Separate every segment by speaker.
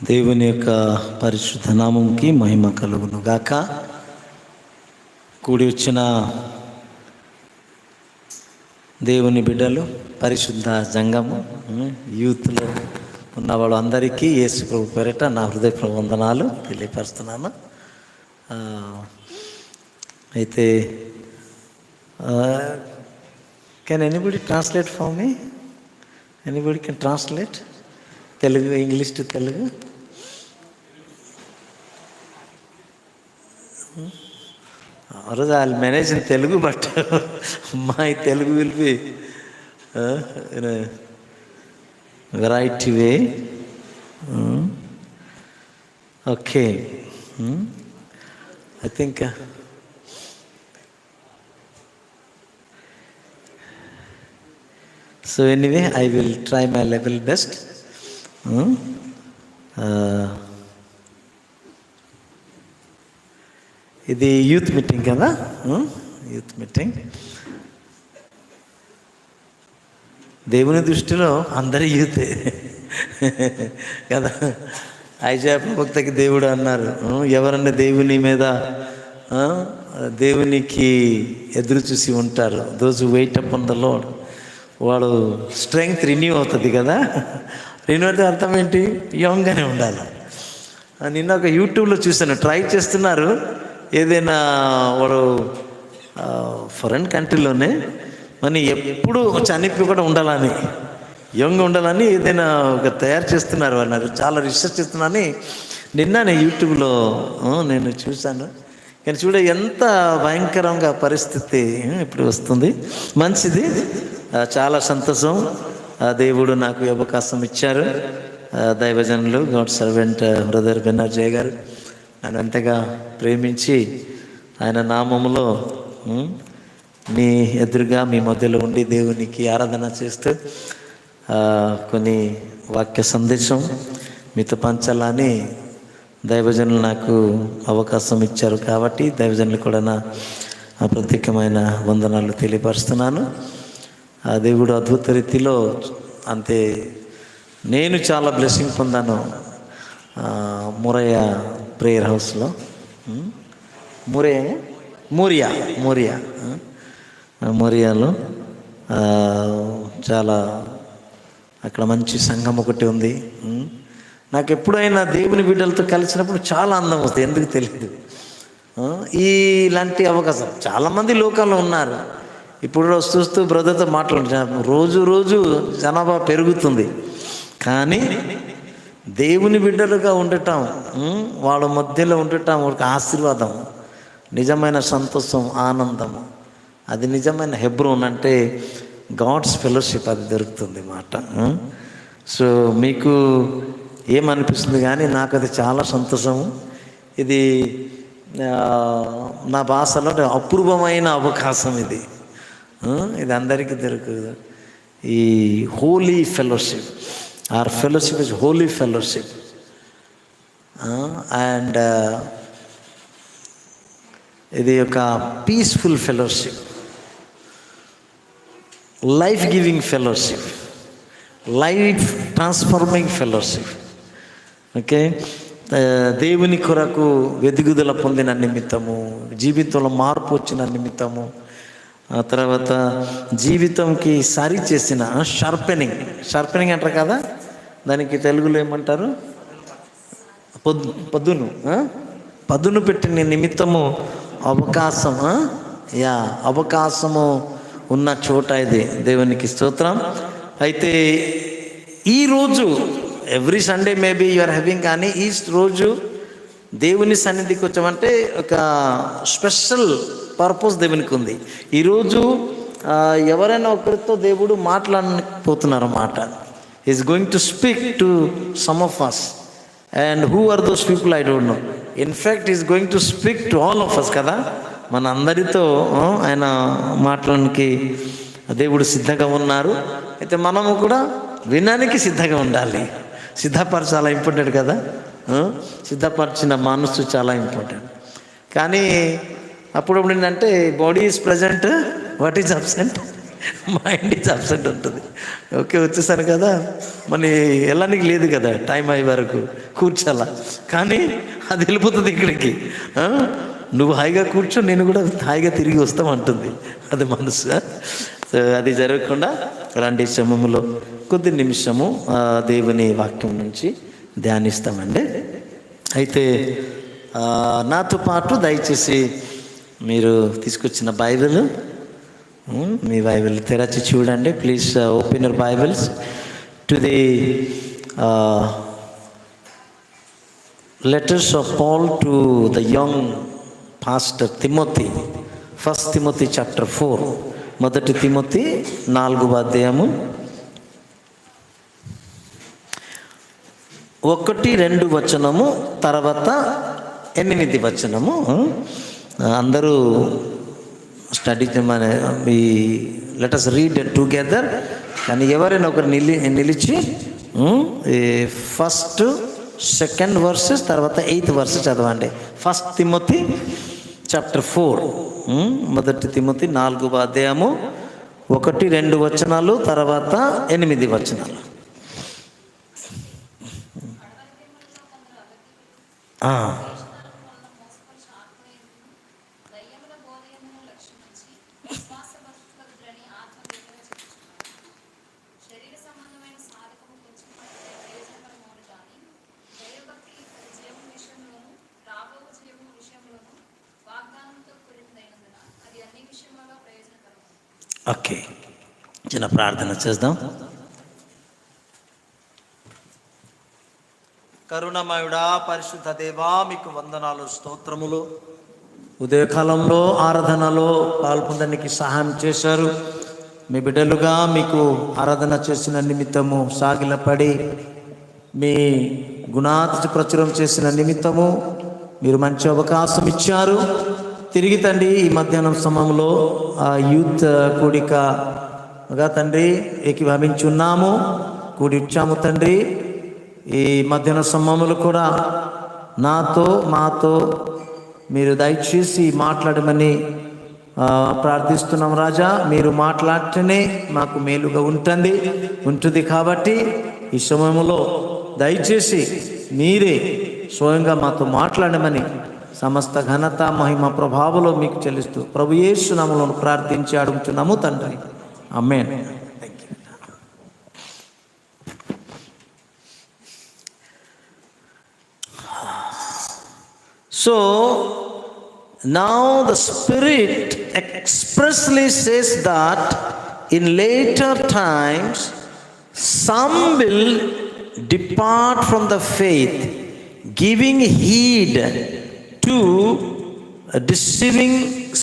Speaker 1: దేవుని యొక్క పరిశుద్ధ నామంకి మహిమ కలుగును గాక. కూడి వచ్చిన దేవుని బిడ్డలు, పరిశుద్ధ జంగము, యూత్లో ఉన్న వాళ్ళందరికీ యేసు ప్రభు పేరిట నా హృదయపూర్వక వందనాలు తెలియపరుస్తున్నాను. అయితే can anybody translate for me? Anybody can translate Telugu, English to Telugu? I'll manage in Telugu, but my Telugu will be in a variety way. Okay. I think so anyway, I will try my level best. ఇది youth meeting కదా, youth meeting. దేవుని దృష్టిలో అందరి యూతే కదా. Isaiah ప్రవక్తకి దేవుడు అన్నారు, ఎవరన్నా దేవుని మీద దేవునికి ఎదురు చూసి ఉంటారు, those who wait upon the Lord, వాడు స్ట్రెంగ్త్ రిన్యూ అవుతుంది కదా. రిన్యూ అంటే అర్థం ఏంటి? యంగానే ఉండాలి. నిన్న ఒక యూట్యూబ్లో చూశాను, ట్రై చేస్తున్నారు. ఏదైనా వాడు ఫారెన్ కంట్రీలోనే మరి ఎప్పుడు చనిపోయి కూడా ఉండాలని, యంగ్ ఉండాలని ఏదైనా ఒక తయారు చేస్తున్నారు అన్నారు. చాలా రీసెర్చ్ చేస్తున్నారని నిన్న నేను యూట్యూబ్లో నేను చూశాను. కానీ చూడ ఎంత భయంకరంగా పరిస్థితి ఇప్పుడు వస్తుంది. మంచిది, చాలా సంతోషం. దేవుడు నాకు అవకాశం ఇచ్చారు. దైవజనులు గాడ్ సర్వెంట్ బ్రదర్ బెనర్జయ్ గారు నన్ను ఎంతగా ప్రేమించి ఆయన నామములో మీ ఎదురుగా మీ మధ్యలో ఉండి దేవునికి ఆరాధన చేస్తూ కొన్ని వాక్య సందేశం మీతో పంచాలని దైవజనులు నాకు అవకాశం ఇచ్చారు. కాబట్టి దైవజనులు కూడా నా ప్రత్యేకమైన వందనాలు తెలియపరుస్తున్నాను. ఆ దేవుడు అద్భుత రీతిలో అంతే నేను చాలా బ్లెస్సింగ్ పొందాను. మురయ్య ప్రేయర్ హౌస్లో, మోరియాలో చాలా అక్కడ మంచి సంఘం ఒకటి ఉంది. నాకు ఎప్పుడైనా దేవుని బిడ్డలతో కలిసినప్పుడు చాలా అందం వస్తుంది, ఎందుకు తెలియదు. ఇలాంటి అవకాశం చాలామంది లోకాల్లో ఉన్నారు. ఇప్పుడు చూస్తూ బ్రదర్తో మాట్లాడుతున్నారు, రోజు జనాభా పెరుగుతుంది. కానీ దేవుని బిడ్డలుగా ఉండటం, వాళ్ళ మధ్యలో ఉండటం ఒక ఆశీర్వాదం, నిజమైన సంతోషం, ఆనందము. అది నిజమైన హెబ్రోన్ అంటే గాడ్స్ ఫెలోషిప్, అది దొరుకుతుంది మాట. సో మీకు ఏమనిపిస్తుంది కానీ నాకు అది చాలా సంతోషము. ఇది నా భాషలో అపూర్వమైన అవకాశం. ఇది అందరికీ దొరకదు. ఈ holy fellowship, our fellowship is holy fellowship, and ఇది ఒక peaceful fellowship, life giving fellowship, life transforming fellowship. Okay, దేవుని కొరకు వెదుగుదల పొందిన నిమిత్తము, జీవితంలో మార్పు వచ్చిన నిమిత్తము, ఆ తర్వాత జీవితంకి సరి చేసిన షార్పెనింగ్ అంటారు కదా, దానికి తెలుగులో ఏమంటారు? పదును పెట్టిన నిమిత్తము అవకాశము ఉన్న చోట ఇది. దేవునికి స్తోత్రం. అయితే ఈరోజు every Sunday maybe you are having, కానీ ఈ రోజు దేవుని సన్నిధికి వచ్చామంటే ఒక స్పెషల్ పర్పస్ దేవునికి ఉంది. ఈరోజు ఎవరైనా ఒకరితో దేవుడు మాట్లాడకపోతున్నారు మాట. Is going to speak to some of us, and who are those people I don't know. In fact is going to speak to all of us కదా. మన అందరితో ఆయన మాట్లాడడానికి దేవుడు సిద్ధంగా ఉన్నారు. అయితే మనము కూడా వినడానికి సిద్ధంగా ఉండాలి. సిద్ధపరచ చాలా ఇంపార్టెంట్ కదా. సిద్ధపరిచిన మనసు చాలా ఇంపార్టెంట్. కానీ అప్పుడప్పుడు ఏంటంటే body is present, what is absent? Mind is absent ఉంటుంది. ఓకే, వచ్చేసాను కదా, మళ్ళీ వెళ్ళడానికి లేదు కదా, టైం అయ్యే వరకు కూర్చోాలా, కానీ అది వెళ్ళిపోతుంది ఇక్కడికి. నువ్వు హాయిగా కూర్చో, నేను కూడా హాయిగా తిరిగి వస్తామంటుంది అది మనసు. సో అది జరగకుండా రండి, సమయంలో కొద్ది నిమిషము దేవుని వాక్యం నుంచి ధ్యానిస్తామండి. అయితే నాతో పాటు దయచేసి మీరు తీసుకొచ్చిన బైబిల్, మీ బైబిల్ తెరచి చూడండి. Please open your Bibles to the letters of Paul to the young pastor Timothy. 1 Timothy chapter 4, 1 Timothy 4వ అధ్యాయము 1-2 వచనము, తర్వాత 8 వచనము. అందరూ study let us read together. కానీ ఎవరైనా ఒకరు నిలిచి ఫస్ట్ 2nd వర్సెస్ తర్వాత 8th వర్స్ చదవండి. 1 తిమోతి chapter 4, 1 తిమోతి 4వ అధ్యాయము 1-2 వచనాలు, తర్వాత 8 వచనాలు. ఓకే, చిన్న ప్రార్థన చేద్దాం. కరుణమయుడా, పరిశుద్ధ దేవా, మీకు వందనాలు, స్తోత్రములు. ఉదయకాలంలో ఆరాధనలో పాల్పొందడానికి సహాయం చేశారు. మీ బిడ్డలుగా మీకు ఆరాధన చేసిన నిమిత్తము సాగిలపడి మీ గుణాతి ప్రచురం చేసిన నిమిత్తము మీరు మంచి అవకాశం ఇచ్చారు. తిరిగి తండ్రి ఈ మధ్యాహ్నం సమయంలో యూత్ కూడికగా తండ్రి ఏకీభవించున్నాము, కూడి ఇచ్చాము తండ్రి. ఈ మధ్యాహ్న సమయంలో కూడా మాతో మీరు దయచేసి మాట్లాడమని ప్రార్థిస్తున్నాం రాజా. మీరు మాట్లాడితేనే మాకు మేలుగా ఉంటుంది కాబట్టి ఈ సమయంలో దయచేసి మీరే స్వయంగా మాతో మాట్లాడమని సమస్త ఘనత మహిమ ప్రభావంలో మీకు చెల్లిస్తూ ప్రభు యేసు నామములో ప్రార్థించి అడుగుతున్నాము తండ్రి, ఆమేన్. So now the Spirit expressly says that in later times some will depart from the faith, giving heed to a deceiving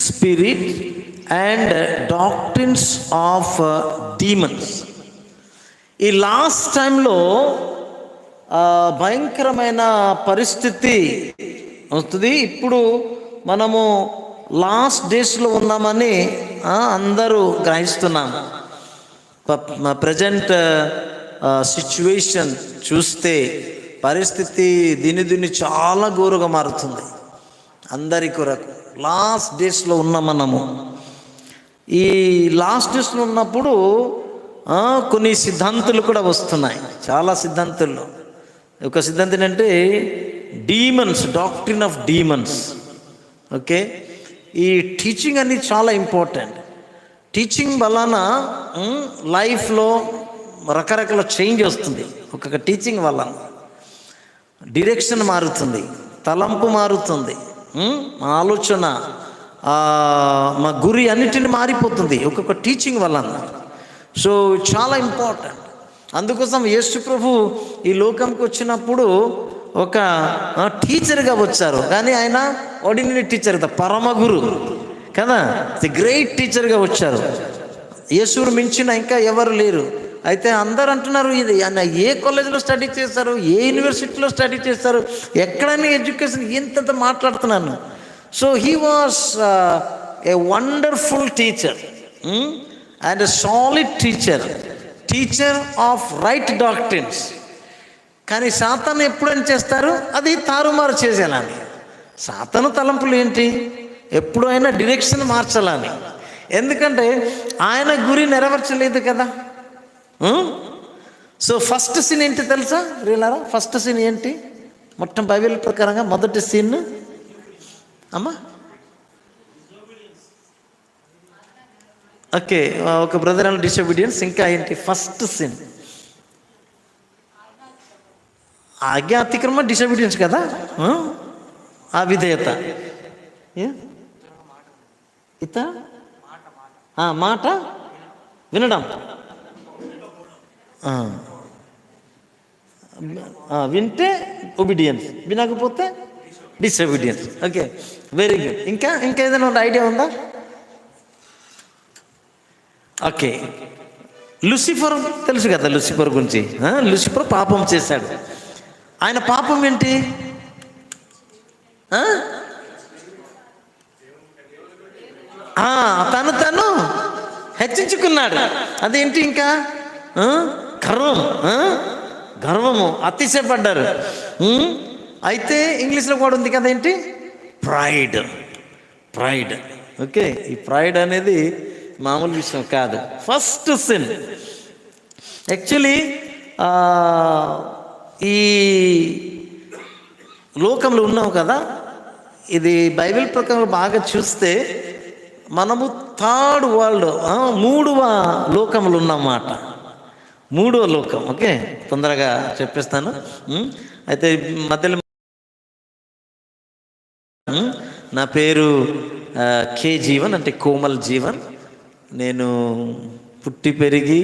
Speaker 1: spirit and doctrines of demons. ఈ లాస్ట్ టైంలో భయంకరమైన పరిస్థితి వస్తుంది. ఇప్పుడు మనము లాస్ట్ డేస్లో ఉన్నామని అందరూ గ్రహిస్తున్నాం. ప్రజెంట్ సిచ్యువేషన్ చూస్తే పరిస్థితి దిని చాలా ఘోరంగా మారుతుంది అందరి కొరకు. లాస్ట్ డేస్లో ఉన్నాం మనము. ఈ లాస్ట్ డేస్లో ఉన్నప్పుడు కొన్ని సిద్ధాంతాలు కూడా వస్తున్నాయి, చాలా సిద్ధాంతాలు. ఒక సిద్ధాంతం అంటే demons, doctrine of demons. Okay, ఈ టీచింగ్ అనేది చాలా ఇంపార్టెంట్. టీచింగ్ వలన లైఫ్లో రకరకాల చేంజ్ వస్తుంది. ఒక్కొక్క టీచింగ్ వలన డైరెక్షన్ మారుతుంది, తలంపు మారుతుంది, ఆలోచన, మా గురి అన్నిటిని మారిపోతుంది ఒక్కొక్క టీచింగ్ వలన. సో చాలా ఇంపార్టెంట్. అందుకోసం యేసు ప్రభు ఈ లోకంకి వచ్చినప్పుడు ఒక టీచర్గా వచ్చారు, కానీ ఆయన ఆర్డినరీ టీచర్ కదా, పరమ గురు కదా, గ్రేట్ టీచర్గా వచ్చారు. యేసును మించిన ఇంకా ఎవరు లేరు. అయితే అందరు అంటున్నారు, ఇది ఆయన ఏ కాలేజీలో స్టడీ చేస్తారు, ఏ యూనివర్సిటీలో స్టడీ చేస్తారు, ఎక్కడైనా ఎడ్యుకేషన్ ఇంత మాట్లాడుతున్నాను. So he was a wonderful teacher and a solid teacher of right doctrines. కానీ సాతాను ఎప్పుడని చేస్తారు, అది తారుమారు చేసేయాలని. సాతాను తలంపులు ఏంటి, ఎప్పుడైనా డైరెక్షన్ మార్చాలని. ఎందుకంటే ఆయన గురి నెరవేర్చలేదు కదా. సో ఫస్ట్ సీన్ ఏంటి తెలుసా రీలారా? ఫస్ట్ సీన్ ఏంటి మొత్తం బైబిల్ ప్రకారంగా? మొదటి సీన్ అమ్మా, ఓకే, ఒక బ్రదర్ అండ్ డిసోబీడియన్స్. ఇంకా ఏంటి ఫస్ట్ సీన్? ఆజ్ఞా అతిక్రమ, డిసోబీడియన్స్ కదా. అవిధేయత, మాట వినడం, వింటే ఒబీడియన్స్, వినకపోతే డిసోబీడియన్స్. Okay, very good. ఇంకా ఏదైనా ఐడియా ఉందా? ఓకే, లూసిఫర్ తెలుసు కదా, లూసిఫర్ గురించి. లూసిఫర్ పాపం చేశాడు. ఆయన పాపం ఏంటి? తను హెచ్చించుకున్నాడు. అదేంటి? ఇంకా గర్వము, అతిశయపడ్డారు. అయితే ఇంగ్లీష్లో కూడా ఉంది కదా, ఏంటి? ప్రైడ్. ఓకే, ఈ ప్రైడ్ అనేది మామూలు విషయం కాదు. ఫస్ట్ సిన్ యాక్చువల్లీ ఈ లోకంలో ఉన్నాం కదా, ఇది బైబిల్ ప్రకారం బాగా చూస్తే మనము థర్డ్ వరల్డ్, మూడవ లోకంలో ఉన్నమాట. మూడవ లోకం. ఓకే, తొందరగా చెప్పేస్తాను. అయితే మధ్యలో నా పేరు కే జీవన్, అంటే కోమల్ జీవన్. నేను పుట్టి పెరిగి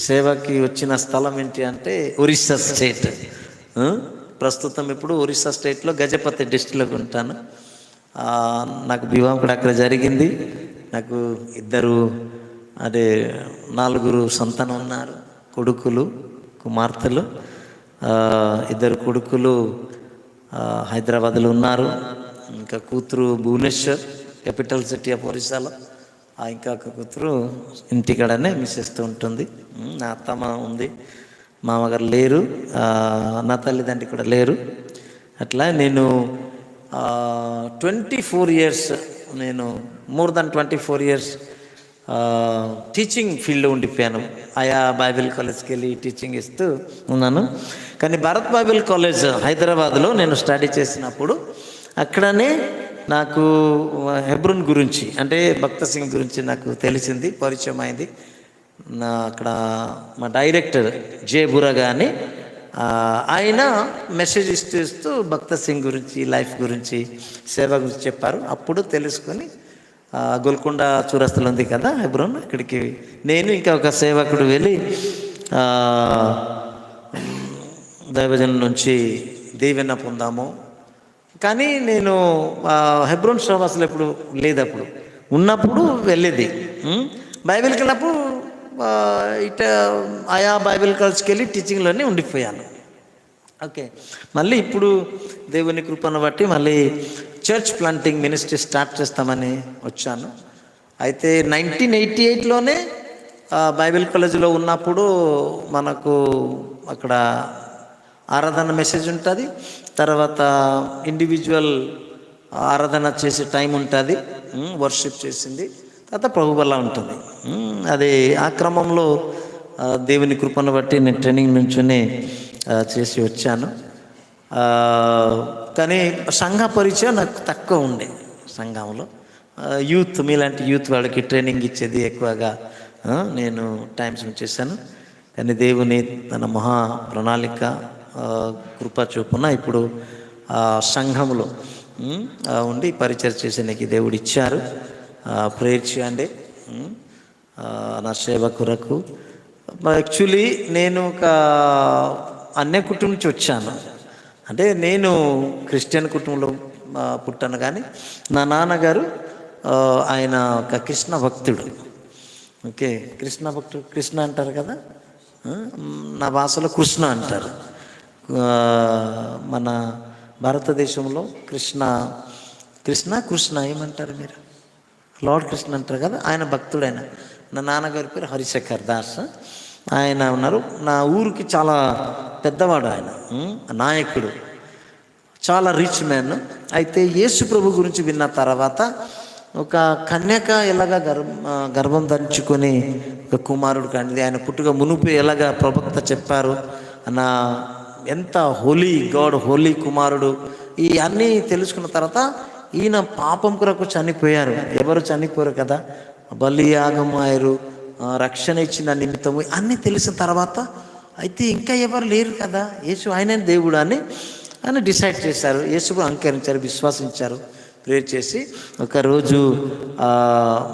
Speaker 1: సేవకి వచ్చిన స్థలం ఏంటి అంటే ఒరిస్సా స్టేట్. ప్రస్తుతం ఇప్పుడు ఒరిస్సా స్టేట్లో గజపతి డిస్ట్రిక్ట్లో ఉంటాను. నాకు వివాహం కూడా అక్కడ జరిగింది. నాకు 4 సంతానం ఉన్నారు, కొడుకులు కుమార్తెలు. 2 కొడుకులు హైదరాబాద్లో ఉన్నారు. ఇంకా కూతురు భువనేశ్వర్, క్యాపిటల్ సిటీ ఆఫ్ ఒరిస్సాలో. ఇంకా ఒక కూతురు ఇంటికాడనే మిస్సెస్తూ ఉంటుంది. నా అత్తమ్మ ఉంది, మామగారు లేరు, నా తల్లిదండ్రి కూడా లేరు. అట్లా నేను 24 ఇయర్స్, నేను మోర్ దాన్ 24 ఇయర్స్ టీచింగ్ ఫీల్డ్లో ఉండిపోయాను. ఆయా బైబిల్ కాలేజ్కి వెళ్ళి టీచింగ్ ఇస్తూ ఉన్నాను. కానీ భారత్ బైబిల్ కాలేజ్ హైదరాబాద్లో నేను స్టడీ చేసినప్పుడు అక్కడనే నాకు హెబ్రోన్ గురించి, అంటే భక్త సింగ్ గురించి నాకు తెలిసింది, పరిచయం అయింది. అక్కడ మా డైరెక్టర్ జే బురగా అని ఆయన మెసేజ్ ఇస్తూ భక్త సింగ్ గురించి, లైఫ్ గురించి, సేవ గురించి చెప్పారు. అప్పుడు తెలుసుకొని గోల్కొండ చౌరస్తాలో ఉంది కదా హెబ్రోన్, అక్కడికి నేను ఇంకా ఒక సేవకుడు వెళ్ళి దైవజనుల నుంచి దీవెన పొందాము. కానీ నేను హెబ్రోన్ సహవాసులు ఎప్పుడు లేదు, అప్పుడు ఉన్నప్పుడు వెళ్ళేది. బైబిల్కి వెళ్ళినప్పుడు ఆయా బైబిల్ కాలేజ్కి వెళ్ళి టీచింగ్లోనే ఉండిపోయాను. ఓకే, మళ్ళీ ఇప్పుడు దేవుని కృపను బట్టి మళ్ళీ చర్చ్ ప్లాంటింగ్ మినిస్ట్రీ స్టార్ట్ చేస్తామని వచ్చాను. అయితే 1988లోనే బైబిల్ కాలేజీలో ఉన్నప్పుడు మనకు అక్కడ ఆరాధన మెసేజ్ ఉంటుంది, తర్వాత ఇండివిజువల్ ఆరాధన చేసే టైం ఉంటుంది, వర్షిప్ చేసింది, తర్వాత ప్రభుబల ఉంటుంది. అదే ఆ క్రమంలో దేవుని కృపను బట్టి నేను ట్రైనింగ్ నుంచునే చేసి వచ్చాను. కానీ సంఘ పరిచయం నాకు తక్కువ ఉండే. సంఘంలో యూత్, మీలాంటి యూత్ వాళ్ళకి ట్రైనింగ్ ఇచ్చేది ఎక్కువగా నేను టైం స్పెండ్ చేశాను. కానీ దేవుని తన మహా ప్రణాళిక కృప చూపున ఇప్పుడు సంఘంలో ఉండి పరిచయం చేసే నాకు దేవుడు ఇచ్చారు. ప్రేయర్ చేయండి నా సేవ కొరకు. యాక్చువల్లీ నేను ఒక అన్య కుటుంబం నుంచి వచ్చాను. అంటే నేను క్రిస్టియన్ కుటుంబంలో పుట్టాను, కానీ నా నాన్నగారు ఆయన ఒక కృష్ణ భక్తుడు. ఓకే, కృష్ణ భక్తుడు, కృష్ణ అంటారు కదా, నా భాషలో కృష్ణ అంటారు. మన భారతదేశంలో కృష్ణ ఏమంటారు మీరు? లార్డ్ కృష్ణ అంటారు కదా, ఆయన భక్తుడైన. నా నాన్నగారి పేరు హరిశేఖర్ దాస్. ఆయన ఉన్నారు. నా ఊరికి చాలా పెద్దవాడు ఆయన, నాయకుడు, చాలా రిచ్ మ్యాన్. అయితే యేసు ప్రభు గురించి విన్న తర్వాత ఒక కన్యక ఎలాగ గర్భం ధరించుకొని ఒక కుమారుడు కండి, ఆయన పుట్టుక మునుపు ఎలాగ ప్రవక్త చెప్పారు అన్న, ఎంత హోలీ గాడ్, హోలీ కుమారుడు, ఈ అన్నీ తెలుసుకున్న తర్వాత ఈయన పాపం కొరకు చనిపోయారు. ఎవరు చనిపోరు కదా, బలియాగమాయరు, రక్షణ ఇచ్చిన నిమిత్తము అన్నీ తెలిసిన తర్వాత అయితే ఇంకా ఎవరు లేరు కదా, యేసు ఆయన దేవుడు అని ఆయన డిసైడ్ చేశారు. యేసుకు అంగీకరించారు, విశ్వాసించారు, ప్రేర్ చేసి ఒకరోజు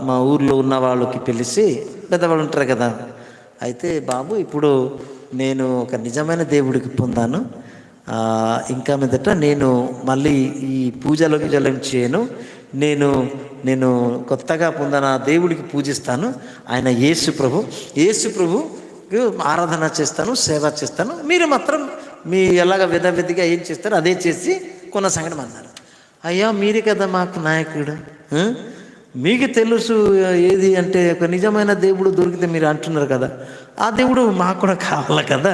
Speaker 1: మా ఊర్లో ఉన్న వాళ్ళకి పిలిచి, పెద్దవాళ్ళు ఉంటారు కదా, అయితే బాబు ఇప్పుడు నేను ఒక నిజమైన దేవుడికి పొందాను, ఇంకా మీదట నేను మళ్ళీ ఈ పూజలోకి జలం చేయను, నేను కొత్తగా పొందిన దేవుడికి పూజిస్తాను, ఆయన యేసు ప్రభు ఆరాధన చేస్తాను, సేవ చేస్తాను, మీరు మాత్రం మీ ఎలాగ విధిగా ఏం చేస్తారో అదే చేసి కొనసాగడం అన్నారు. అయ్యా మీరే కదా మాకు నాయకుడు, మీకు తెలుసు ఏది అంటే ఒక నిజమైన దేవుడు దొరికితే మీరు అంటున్నారు కదా, ఆ దేవుడు మాకు కూడా కావాలి కదా,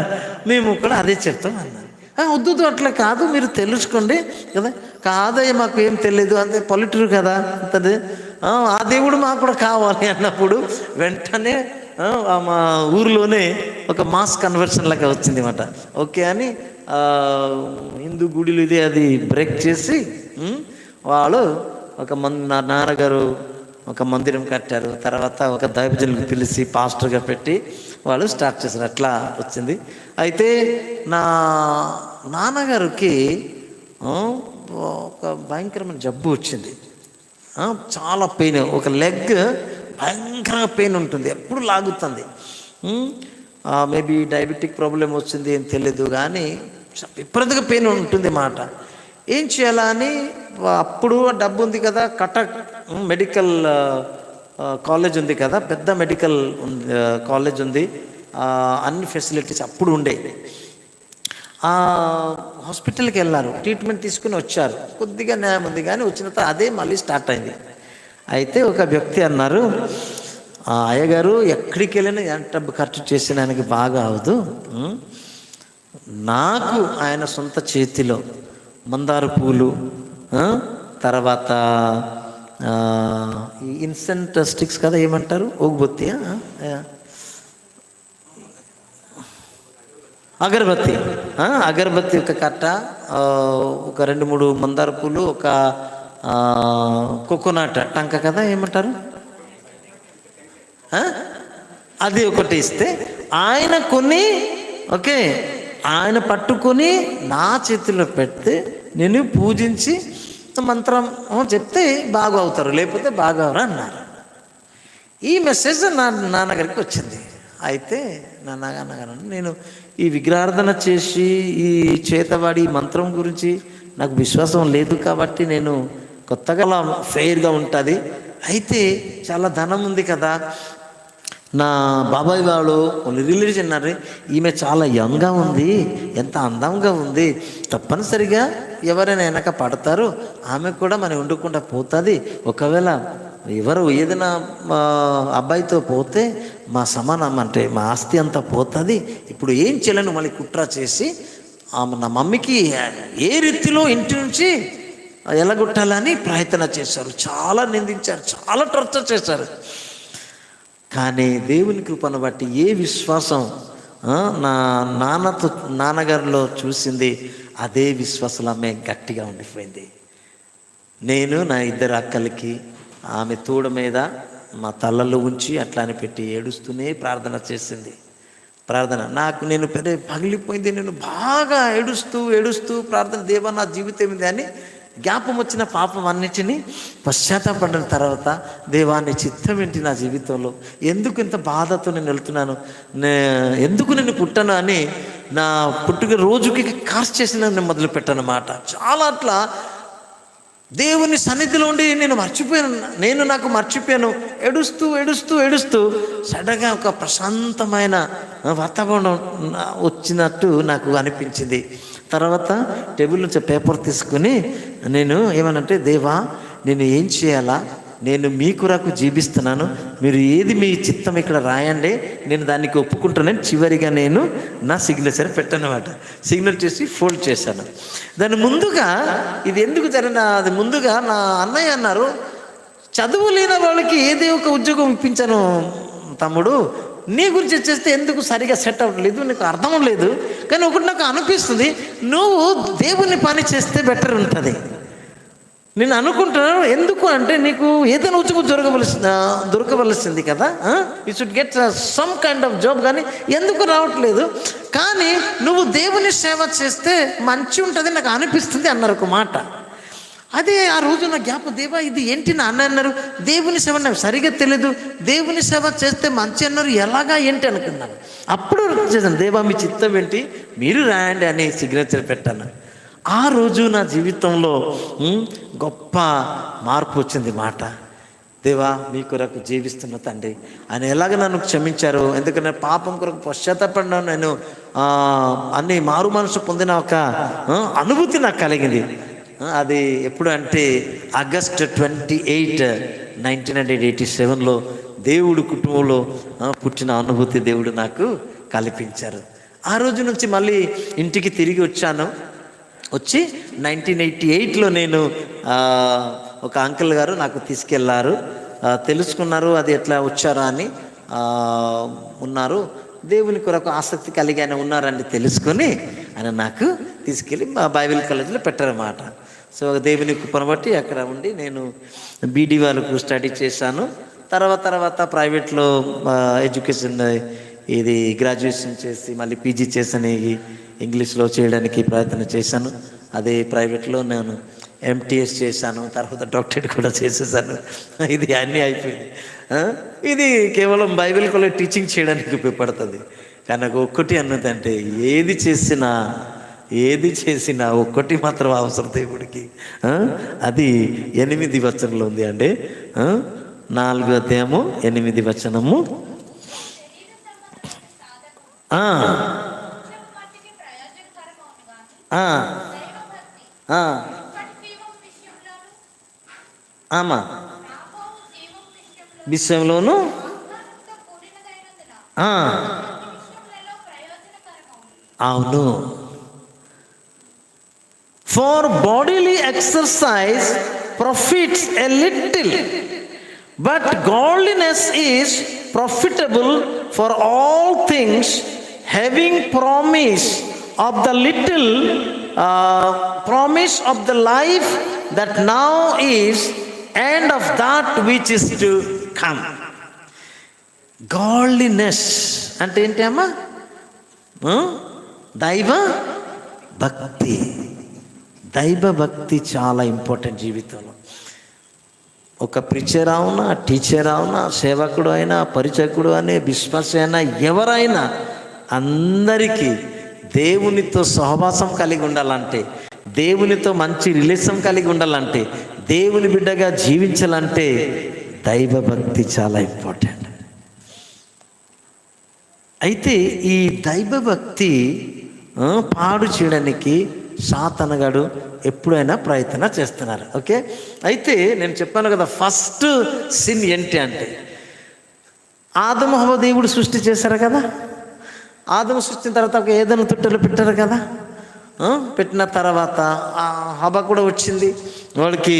Speaker 1: మేము కూడా అదే చెప్తాం అన్నారు. వద్దు అట్లా కాదు, మీరు తెలుసుకోండి కదా, కాదయ్య మాకు ఏం తెలియదు అంటే పల్లెటూరు కదా అంతది, ఆ దేవుడు మాకు కూడా కావాలి అన్నప్పుడు వెంటనే మా ఊరిలోనే ఒక మాస్ కన్వర్షన్ లాగా వచ్చింది అన్నమాట. ఓకే అని హిందూ గుడిలు ఇది అది బ్రేక్ చేసి వాళ్ళు నా నాన్నగారు ఒక మందిరం కట్టారు. తర్వాత ఒక దైవజనులకు పిలిచి పాస్టర్గా పెట్టి వాళ్ళు స్టార్ట్ చేశారు. అట్లా వచ్చింది. అయితే నా నాన్నగారికి ఒక భయంకరమైన జబ్బు వచ్చింది. చాలా పెయిన్, ఒక లెగ్ భయంకరంగా పెయిన్ ఉంటుంది, ఎప్పుడు లాగుతుంది. మేబీ డయాబెటిక్ ప్రాబ్లం వచ్చింది ఏం తెలియదు, కానీ విపరీతంగా పెయిన్ ఉంటుంది మాట. ఏం చేయాలా అని అప్పుడు డబ్బు ఉంది కదా, కటక్ మెడికల్ కాలేజ్ ఉంది కదా, పెద్ద మెడికల్ కాలేజ్ ఉంది, అన్ని ఫెసిలిటీస్ అప్పుడు ఉండే. హాస్పిటల్కి వెళ్ళారు, ట్రీట్మెంట్ తీసుకుని వచ్చారు, కొద్దిగా న్యాయం ఉంది, కానీ వచ్చిన తర్వాత అదే మళ్ళీ స్టార్ట్ అయింది. అయితే ఒక వ్యక్తి అన్నారు, అయ్యగారు ఎక్కడికి వెళ్ళినా ఎంత డబ్బు ఖర్చు చేసిన ఆయనకి బాగా అవదు, నాకు ఆయన సొంత చేతిలో మందార పూలు, తర్వాత ఇన్సెంట్ స్టిక్స్ కదా ఏమంటారు, ఓగుబొత్తి, అగరబత్తి ఒక కట్ట, ఒక 2-3 మందార పూలు, ఒక కోకోనట్ టంక కదా ఏమంటారు, అది ఒకటి ఇస్తే ఆయన కొన్ని ఓకే ఆయన పట్టుకొని నా చేతిలో పెడితే నేను పూజించి మంత్రం చెప్తే బాగా అవుతారు, లేకపోతే బాగా అవరు అన్నారు. ఈ మెసేజ్ నా నాన్నగారికి వచ్చింది. అయితే నా నాన్నగారు, నేను ఈ విగ్రహార్థన చేసి ఈ చేతవాడి మంత్రం గురించి నాకు విశ్వాసం లేదు కాబట్టి నేను కొత్తగా ఫెయిర్గా ఉంటుంది, అయితే చాలా ధనం ఉంది కదా, నా బాబాయ్ వాళ్ళు రిలేషన్ అన్నారు, ఈమె చాలా యంగ్గా ఉంది, ఎంత అందంగా ఉంది, తప్పనిసరిగా ఎవరైనా వెనక పడతారు, ఆమె కూడా మనం వండుకుంటా పోతుంది, ఒకవేళ ఎవరు ఏదైనా అబ్బాయితో పోతే మా సమానం అంటే మా ఆస్తి అంతా పోతుంది, ఇప్పుడు ఏం చేయలేను, మళ్ళీ కుట్ర చేసి నా మమ్మీకి ఏ రీతిలో ఇంటి నుంచి ఎలగొట్టాలని ప్రయత్నం చేశారు, చాలా నిందించారు, చాలా టార్చర్ చేశారు. కానీ దేవుని కృపను బట్టి ఏ విశ్వాసం నా నాన్నగారిలో చూసింది, అదే విశ్వాసం ఆమె గట్టిగా ఉండిపోయింది. నేను నా 2 అక్కలకి ఆమె తోడ మీద మా తలలో ఉంచి అట్లానే పెట్టి ఏడుస్తూనే ప్రార్థన చేసింది. నేను పగిలిపోయింది, నేను బాగా ఏడుస్తూ ప్రార్థన, దేవా నా జీవితం ఇది అని జ్ఞాపం వచ్చిన పాపం అన్నిటినీ పశ్చాత్తాపడిన తర్వాత, దేవా నీ చిత్తం ఏంటి నా జీవితంలో, ఎందుకు ఇంత బాధతో నేను వెళ్తున్నాను, ఎందుకు నేను పుట్టాను అని నా పుట్టుక రోజుకి కాస్ట్ చేసిన నేను మొదలుపెట్టానమాట. చాలా అట్లా దేవుని సన్నిధిలో ఉండి నాకు మర్చిపోయాను, ఏడుస్తూ సడన్గా ఒక ప్రశాంతమైన వాతావరణం వచ్చినట్టు నాకు అనిపించింది. తర్వాత టేబుల్ నుంచి పేపర్ తీసుకుని నేను ఏమనంటే, దేవా నేను ఏం చేయాలా, నేను మీ కొరకు జీవిస్తున్నాను, మీరు ఏది మీ చిత్తం ఇక్కడ రాయండి, నేను దానికి ఒప్పుకుంటానని చివరిగా నేను నా సిగ్నేచర్ పెట్టానమాట. సిగ్నేచర్ చేసి ఫోల్డ్ చేశాను. దాని ముందుగా ఇది ఎందుకు జరిగిన, అది ముందుగా నా అన్నయ్య అన్నారు, చదువు లేని వాళ్ళకి ఏదో ఒక ఉద్యోగం ఇప్పించాను తమ్ముడు, నీ గురించి వచ్చేస్తే ఎందుకు సరిగా సెట్ అవ్వట్లేదు, నీకు అర్థం లేదు. కానీ ఒకటి నాకు అనిపిస్తుంది, నువ్వు దేవుని పని చేస్తే బెటర్ ఉంటుంది. నేను అనుకుంటున్నాను, ఎందుకు అంటే నీకు ఏదైనా ఉద్యోగం దొరకవలసింది కదా, you should get some kind of job, కానీ ఎందుకు రావట్లేదు. కానీ నువ్వు దేవుని సేవ చేస్తే మంచి ఉంటుంది నాకు అనిపిస్తుంది అన్నారు ఒక మాట. అదే ఆ రోజు నా జ్ఞాపకం, దేవా ఇది ఏంటి నా అన్న అన్నారు, దేవుని సేవ నాకు సరిగ్గా తెలియదు, దేవుని సేవ చేస్తే మంచి అన్నారు, ఎలాగా ఏంటి అనుకున్నాను. అప్పుడు చేశాను, దేవా మీ చిత్తం ఏంటి మీరు రాయండి అని సిగ్నేచర్ పెట్టాను. ఆ రోజు నా జీవితంలో గొప్ప మార్పు వచ్చింది. మాట, దేవా మీ కొరకు జీవిస్తున్న తండ్రి ఆయన ఎలాగ నన్ను క్షమించారు, ఎందుకంటే పాపం కొరకు పశ్చాత్తాపడినాను, నేను అన్ని మారు మనసు పొందిన ఒక అనుభూతి నాకు కలిగింది. అది ఎప్పుడు అంటే ఆగస్ట్ 28, 1987లో దేవుడు కుటుంబంలో పుట్టిన అనుభూతి దేవుడు నాకు కల్పించారు. ఆ రోజు నుంచి మళ్ళీ ఇంటికి తిరిగి వచ్చాను. వచ్చి 1988లో నేను ఒక అంకుల్ గారు నాకు తీసుకెళ్లారు, తెలుసుకున్నారు అది ఎట్లా వచ్చారా అని. ఉన్నారు, దేవుని కొరకు ఆసక్తి కలిగి ఆయన ఉన్నారని తెలుసుకొని ఆయన నాకు తీసుకెళ్ళి మా బైబిల్ కాలేజీలో పెట్టారన్నమాట. సో దేవుని కృపను బట్టి అక్కడ ఉండి నేను బీడీ వాళ్ళకు స్టడీ చేశాను. తర్వాత ప్రైవేట్లో ఎడ్యుకేషన్ ఇది గ్రాడ్యుయేషన్ చేసి మళ్ళీ పీజీ చేశాను, ఇంగ్లీష్లో చేయడానికి ప్రయత్నం చేశాను. అదే ప్రైవేట్లో నేను ఎంటీఎస్ చేశాను, తర్వాత డాక్టరేట్ కూడా చేసేసాను. ఇది అన్నీ అయిపోయింది. ఇది కేవలం బైబిల్ కాలేజ్ టీచింగ్ చేయడానికి ఉపయోగపడుతుంది. కానీ నాకు ఒక్కటి అన్నదంటే ఏది చేసినా ఒక్కటి మాత్రం అవసరం దేవుడికి. అది 8 వచనంలో ఉంది అండి, 4వ అధ్యాయము 8వ వచనము. ఆమా విషయంలోను అవును. For bodily exercise profits a little, but godliness is profitable for all things, having promise of the little promise of the life that now is and of that which is to come. Godliness అంటే ఏంటి అమ్మా? దైవ భక్తి. దైవ భక్తి చాలా important జీవితంలో. ఒక ప్రీచర్ అవునా, టీచర్ అవునా, సేవకుడు అయినా, పరిచయకుడు అనే విశ్వాస అయినా, ఎవరైనా అందరికీ దేవునితో సహవాసం కలిగి ఉండాలంటే, దేవునితో మంచి రిలేషన్ కలిగి ఉండాలంటే, దేవుని బిడ్డగా జీవించాలంటే దైవ భక్తి చాలా ఇంపార్టెంట్. అయితే ఈ దైవ భక్తి పాడు చేయడానికి సాతానుగాడు ఎప్పుడైనా ప్రయత్నం చేస్తున్నారు. ఓకే, అయితే నేను చెప్పాను కదా, ఫస్ట్ సిన్ ఏంటి అంటే, ఆదము హవ్వ దేవుడు సృష్టి చేశారు కదా. ఆదము సృష్టించిన తర్వాత ఒక ఏదైనా తొట్టెలు పెట్టారు కదా. పెట్టిన తర్వాత ఆ హవ్వ కూడా వచ్చింది, వాడికి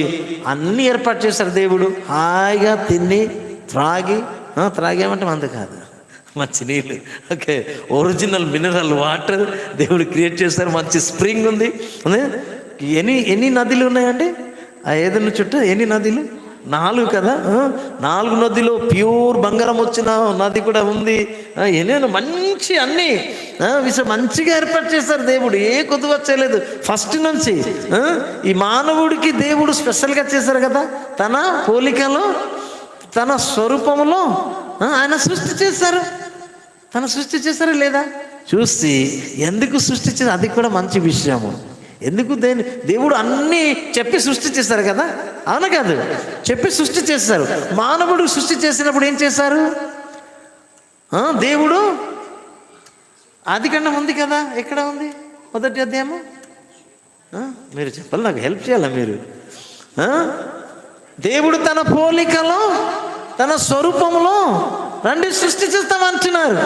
Speaker 1: అన్నీ ఏర్పాటు చేశారు దేవుడు. హాయిగా తిని త్రాగేమంటే మంది కాదు, మంచి నీళ్ళు. ఓకే, ఒరిజినల్ మినరల్ వాటర్ దేవుడు క్రియేట్ చేశారు. మంచి స్ప్రింగ్ ఉంది. ఎన్ని నదులు ఉన్నాయండి ఆ ఏదైనా చుట్టూ? ఎన్ని నదులు? 4 కదా. 4 నదిలో ప్యూర్ బంగారం వచ్చిన నది కూడా ఉంది. ఎన్నో మంచి అన్నీ మంచిగా ఏర్పాటు చేశారు దేవుడు. ఏ కొద్దు వచ్చలేదు ఫస్ట్ నుంచి. ఈ మానవుడికి దేవుడు స్పెషల్గా చేశారు కదా, తన పోలికలో తన స్వరూపంలో ఆయన సృష్టి చేశారు. తన సృష్టి చేశారా లేదా చూసి, ఎందుకు సృష్టి చేశారు అది కూడా మంచి విషయము. ఎందుకు దేవుడు అన్నీ చెప్పి సృష్టి చేశారు కదా, అవునా కాదు? చెప్పి సృష్టి చేశారు. మానవుడు సృష్టి చేసినప్పుడు ఏం చేశారు? దేవుడు ఆదికాండం ఉంది కదా, ఎక్కడ ఉంది? 1వ అధ్యాయము. మీరు చెప్పాలి, నాకు హెల్ప్ చేయాలా మీరు. దేవుడు తన పోలికలో తన స్వరూపంలో రండి సృష్టి చేస్తామంటున్నారు.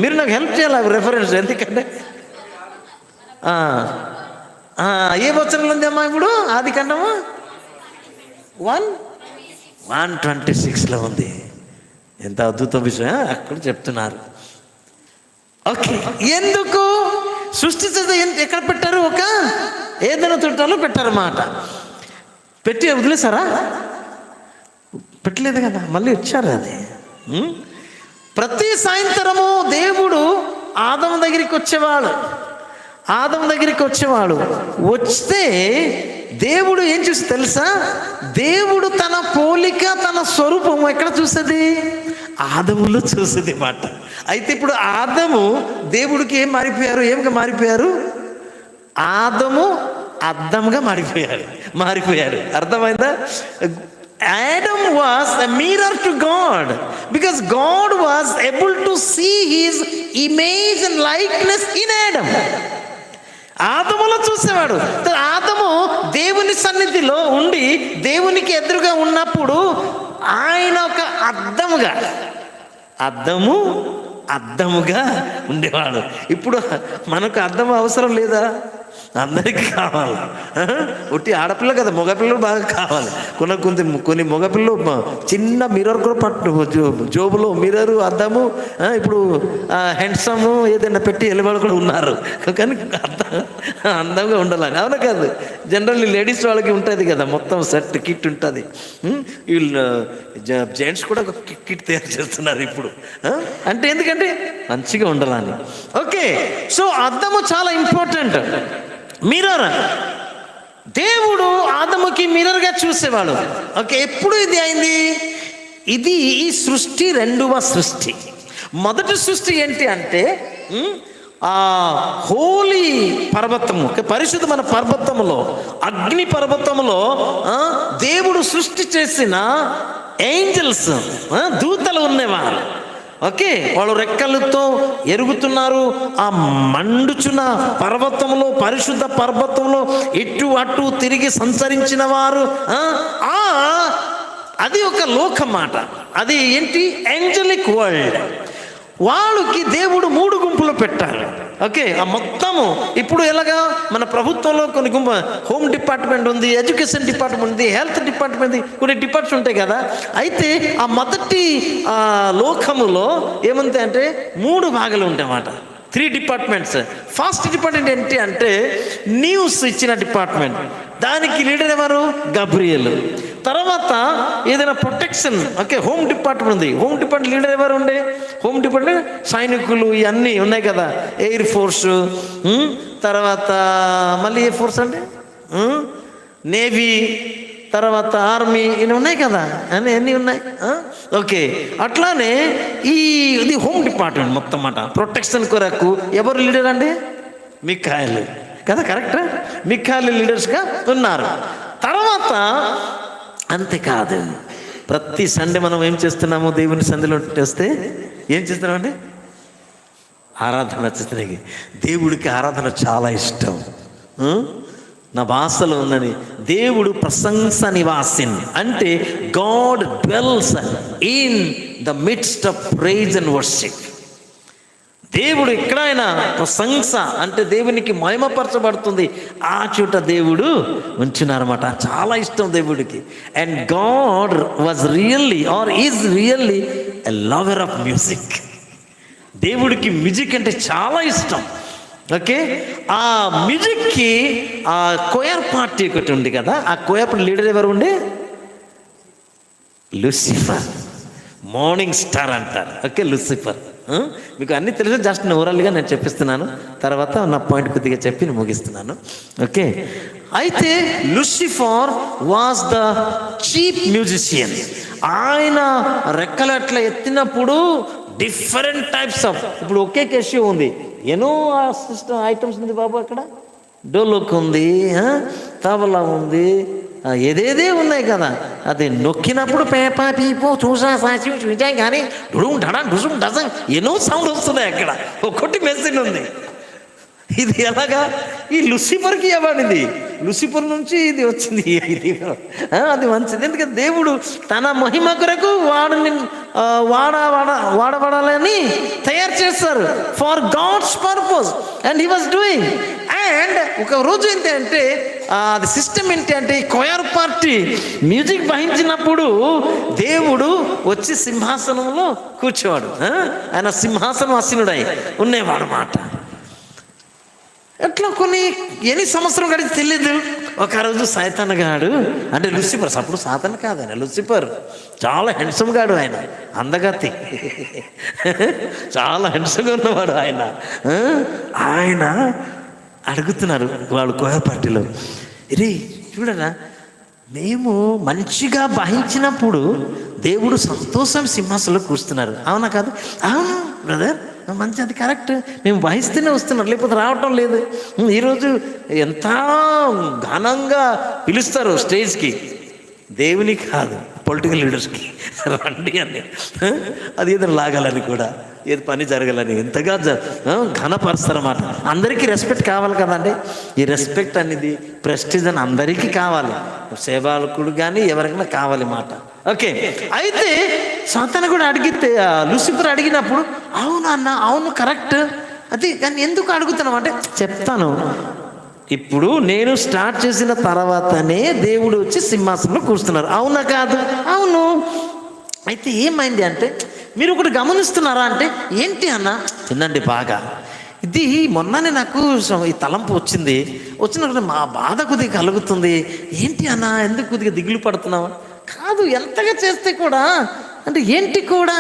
Speaker 1: మీరు నాకు హెల్ప్ చేయాలి రెఫరెన్స్. ఎందుకంటే ఏ వచనంలో ఉంది అమ్మా ఇప్పుడు? ఆదికాండము 1:26లో ఉంది. ఎంత అద్భుతం విషయం అక్కడ చెప్తున్నారు. ఓకే, ఎందుకు సృష్టించదు? ఎక్కడ పెట్టారు? ఒక ఏదైనా తోటలో పెట్టారన్నమాట. పెట్టి వదిలేసారా? పెట్టలేదు కదా, మళ్ళీ ఇచ్చారు అది. ప్రతి సాయంత్రము దేవుడు ఆదము దగ్గరికి వచ్చేవాడు. వస్తే దేవుడు ఏం చూసి తెలుసా? దేవుడు తన పోలిక, తన స్వరూపం ఎక్కడ చూసేది? ఆదములో చూసేది మాట. అయితే ఇప్పుడు ఆదము దేవుడికి ఏమిగా మారిపోయారు? ఆదము అద్దంగా మారిపోయారు. అర్థమైందా? Adam was a mirror to God because God was able to see his image and likeness in Adam. ఆదములో చూసేవాడు. ఆదము దేవుని సన్నిధిలో ఉండి దేవునికి ఎదురుగా ఉన్నప్పుడు ఆయన ఒక అద్దముగా ఉండేవాడు. ఇప్పుడు మనకు అద్దం అవసరం లేదా? అందరికీ కావాలి. ఒట్టి ఆడపిల్ల కదా, మగపిల్లలు బాగా కావాలి. కొన్ని మగపిల్లలు చిన్న మిర్రర్ కూడా జోబులో మిర్రరు, అద్దము, ఇప్పుడు హ్యాండ్సమ్ ఏదైనా పెట్టి వెళ్ళేవాళ్ళు కూడా ఉన్నారు. కానీ అందంగా ఉండాలని. అవునా కాదు? జనరల్లీ లేడీస్ వాళ్ళకి ఉంటుంది కదా, మొత్తం సెట్ కిట్ ఉంటుంది. వీళ్ళు జెంట్స్ కూడా ఒక కిట్ తయారు చేస్తున్నారు ఇప్పుడు. అంటే ఎందుకంటే మంచిగా ఉండాలని. ఓకే, సో అద్దము చాలా ఇంపార్టెంట్. మిర్రర్, దేవుడు ఆదముకి మిర్రర్గా చూసేవాడు. ఓకే, ఎప్పుడు ఇది అయింది? ఇది ఈ సృష్టి రెండవ సృష్టి. మొదటి సృష్టి ఏంటి అంటే హోలీ పర్వతము, పరిశుద్ధమైన పర్వతములో, అగ్ని పర్వతములో దేవుడు సృష్టి చేసిన ఏంజల్స్, దూతలు ఉన్నవారు. ఓకే, వాళ్ళు రెక్కలతో ఎరుగుతున్నారు. ఆ మండుచున్న పర్వతంలో, పరిశుద్ధ పర్వతంలో ఇటు అటు తిరిగి సంచరించిన వారు. అది ఒక లోకం మాట. అది ఏంటి? Angelic world. వాళ్ళకి దేవుడు 3 గుంపులు పెట్టారు. ఓకే, ఆ మొత్తము ఇప్పుడు ఎలాగా మన ప్రభుత్వంలో కొన్ని హోమ్ డిపార్ట్మెంట్ ఉంది, ఎడ్యుకేషన్ డిపార్ట్మెంట్ ఉంది, హెల్త్ డిపార్ట్మెంట్ ఉంది, కొన్ని డిపార్ట్మెంట్స్ ఉంటాయి కదా. అయితే ఆ మొదటి లోకములో ఏముంటాయి అంటే 3 భాగాలు ఉంటాయన్నమాట. 3 డిపార్ట్మెంట్స్. ఫస్ట్ డిపార్ట్మెంట్ ఏంటి అంటే న్యూస్ ఇచ్చిన డిపార్ట్మెంట్. దానికి లీడర్ ఎవరు? గబ్రియల్. తర్వాత ఏదైనా ప్రొటెక్షన్, ఓకే, హోమ్ డిపార్ట్మెంట్ ఉంది. హోమ్ డిపార్ట్మెంట్ లీడర్ ఎవరు ఉండే? హోమ్ డిపార్ట్మెంట్ సైనికులు ఇవన్నీ ఉన్నాయి కదా, ఎయిర్ ఫోర్స్, తర్వాత మళ్ళీ ఎయిర్ ఫోర్స్ అంటే నేవీ, తర్వాత ఆర్మీ, ఇవి ఉన్నాయి కదా, అన్నీ ఉన్నాయి. ఓకే, అట్లానే ఇది హోమ్ డిపార్ట్మెంట్ మొత్తం మాట. ప్రొటెక్షన్ కొరకు ఎవరు లీడర్ అండి? మిఖాయిల్ కదా, కరెక్ట్. మిఖాయిల్ లీడర్స్గా ఉన్నారు. తర్వాత అంతేకాదు, ప్రతి సండే మనం ఏం చేస్తున్నాము? దేవుని సంధిలో వస్తే ఏం చేస్తున్నామండి? ఆరాధన చేస్తున్నాయి. దేవుడికి ఆరాధన చాలా ఇష్టం. నా భాషలో ఉందని దేవుడు ప్రశంస నివాసిన్ అంటే God dwells in the midst of praise and worship. దేవుడు ఎక్కడైనా ప్రశంస అంటే దేవునికి మహిమపరచబడుతుంది, ఆ చోట దేవుడు ఉంచున్నారన్నమాట. చాలా ఇష్టం దేవుడికి. And God was really or is really a lover of music. దేవుడికి మ్యూజిక్ అంటే చాలా ఇష్టం. ఓకే, ఆ మ్యూజిక్కి ఆ కోయర్ పార్టీ ఒకటి ఉంది కదా, ఆ కోయర్ పార్టీ లీడర్ ఎవరు ఉండే? లూసిఫర్, మార్నింగ్ స్టార్ అంటారు. Okay, Lucifer. మీకు అన్నీ తెలుసు, జస్ట్ ఓవరాల్గా నేను చెప్పిస్తున్నాను. తర్వాత నా పాయింట్ కొద్దిగా చెప్పి నేను ముగిస్తున్నాను. ఓకే, అయితే Lucifer was the cheap musician. ఆయన రెక్కలు అట్లా ఎత్తినప్పుడు డిఫరెంట్ టైప్స్ ఆఫ్, ఇప్పుడు ఒకే కెషియో ఉంది, ఎన్నో సిస్టమ్ ఐటమ్స్ ఉంది బాబు. అక్కడ డోలోక్ ఉంది, తబలా ఉంది, ఏదేదే ఉన్నాయి కదా. అది నొక్కినప్పుడు పేపా పీపో చూసా సాచి చూసాయి, కానీ డుడుం డడా డుసుం డజం ఎన్నో సౌండ్ వస్తున్నాయి. అక్కడ ఒక్కటి మెసేజ్ ఉంది. ఇది ఎలాగా? ఈ లూసిఫర్కి ఇవ్వబడింది. లూసిఫర్ నుంచి ఇది వచ్చింది. ఇది అది మంచిది, ఎందుకంటే దేవుడు తన మహిమ కొరకు వాడబడాలని తయారు చేస్తారు, for God's purpose. And he was doing. And ఒక రోజు ఏంటంటే అది సిస్టమ్ ఏంటి అంటే, కొయర్ పార్టీ మ్యూజిక్ వహించినప్పుడు దేవుడు వచ్చి సింహాసనంలో కూర్చోవాడు. ఆయన సింహాసనం ఆసీనుడై ఉండేవాడు మాట. ఎట్లా ఎన్ని సంవత్సరం గడిచి తెలియదు. ఒక రోజు సైతాన్ గాడు, అంటే లూసిఫర్, అప్పుడు సాతాన్ కాదు ఆయన, లూసిఫర్ చాలా హ్యాండ్సమ్ గాడు, ఆయన అందగత్తి, చాలా హ్యాండ్సమ్గా ఉన్నవాడు ఆయన. ఆయన అడుగుతున్నారు వాళ్ళు కోయ పార్టీలో, రే చూడరా, మేము మంచిగా వహించినప్పుడు దేవుడు సంతోషం సింహాసనంలో కూర్చున్నారు, అవునా కాదు? అవును బ్రదర్, మంచి, అది కరెక్ట్, మేము వహిస్తూనే వస్తున్నారు, లేకపోతే రావటం లేదు. ఈరోజు ఎంత ఘనంగా పిలుస్తారు స్టేజ్కి, దేవుని కాదు పొలిటికల్ లీడర్స్కి రండి అని, అది ఏదో లాగాలని కూడా, ఏది పని జరగాలని ఎంతగా ఘనపరుస్తారన్నమాట. అందరికీ రెస్పెక్ట్ కావాలి కదండి. ఈ రెస్పెక్ట్ అనేది, ప్రెస్టీజ్ అని అందరికీ కావాలి, సేవకుడు కానీ ఎవరికైనా కావాలి మాట. ఓకే, అయితే సాతాను కూడా అడిగితే, లూసిఫర్ అడిగినప్పుడు అవును అన్న, అవును కరెక్ట్, అది కానీ ఎందుకు అడుగుతున్నావు అంటే చెప్తాను. ఇప్పుడు నేను స్టార్ట్ చేసిన తర్వాతనే దేవుడు వచ్చి సింహాసనంలో కూర్చున్నారు, అవునా కాదు? అవును. అయితే ఏమైంది అంటే, మీరు ఒకటి గమనిస్తున్నారా అంటే, ఏంటి అన్న, వినండి బాగా, ఇది మొన్ననే నాకు ఈ తలంపు వచ్చినప్పుడు మా బాధ కొద్దిగా కలుగుతుంది. ఏంటి అన్న, ఎందుకు కొద్దిగా దిగులు పడుతున్నావు? కాదు, ఎంతగా చేస్తే కూడా అంటే ఏంటి కూడా,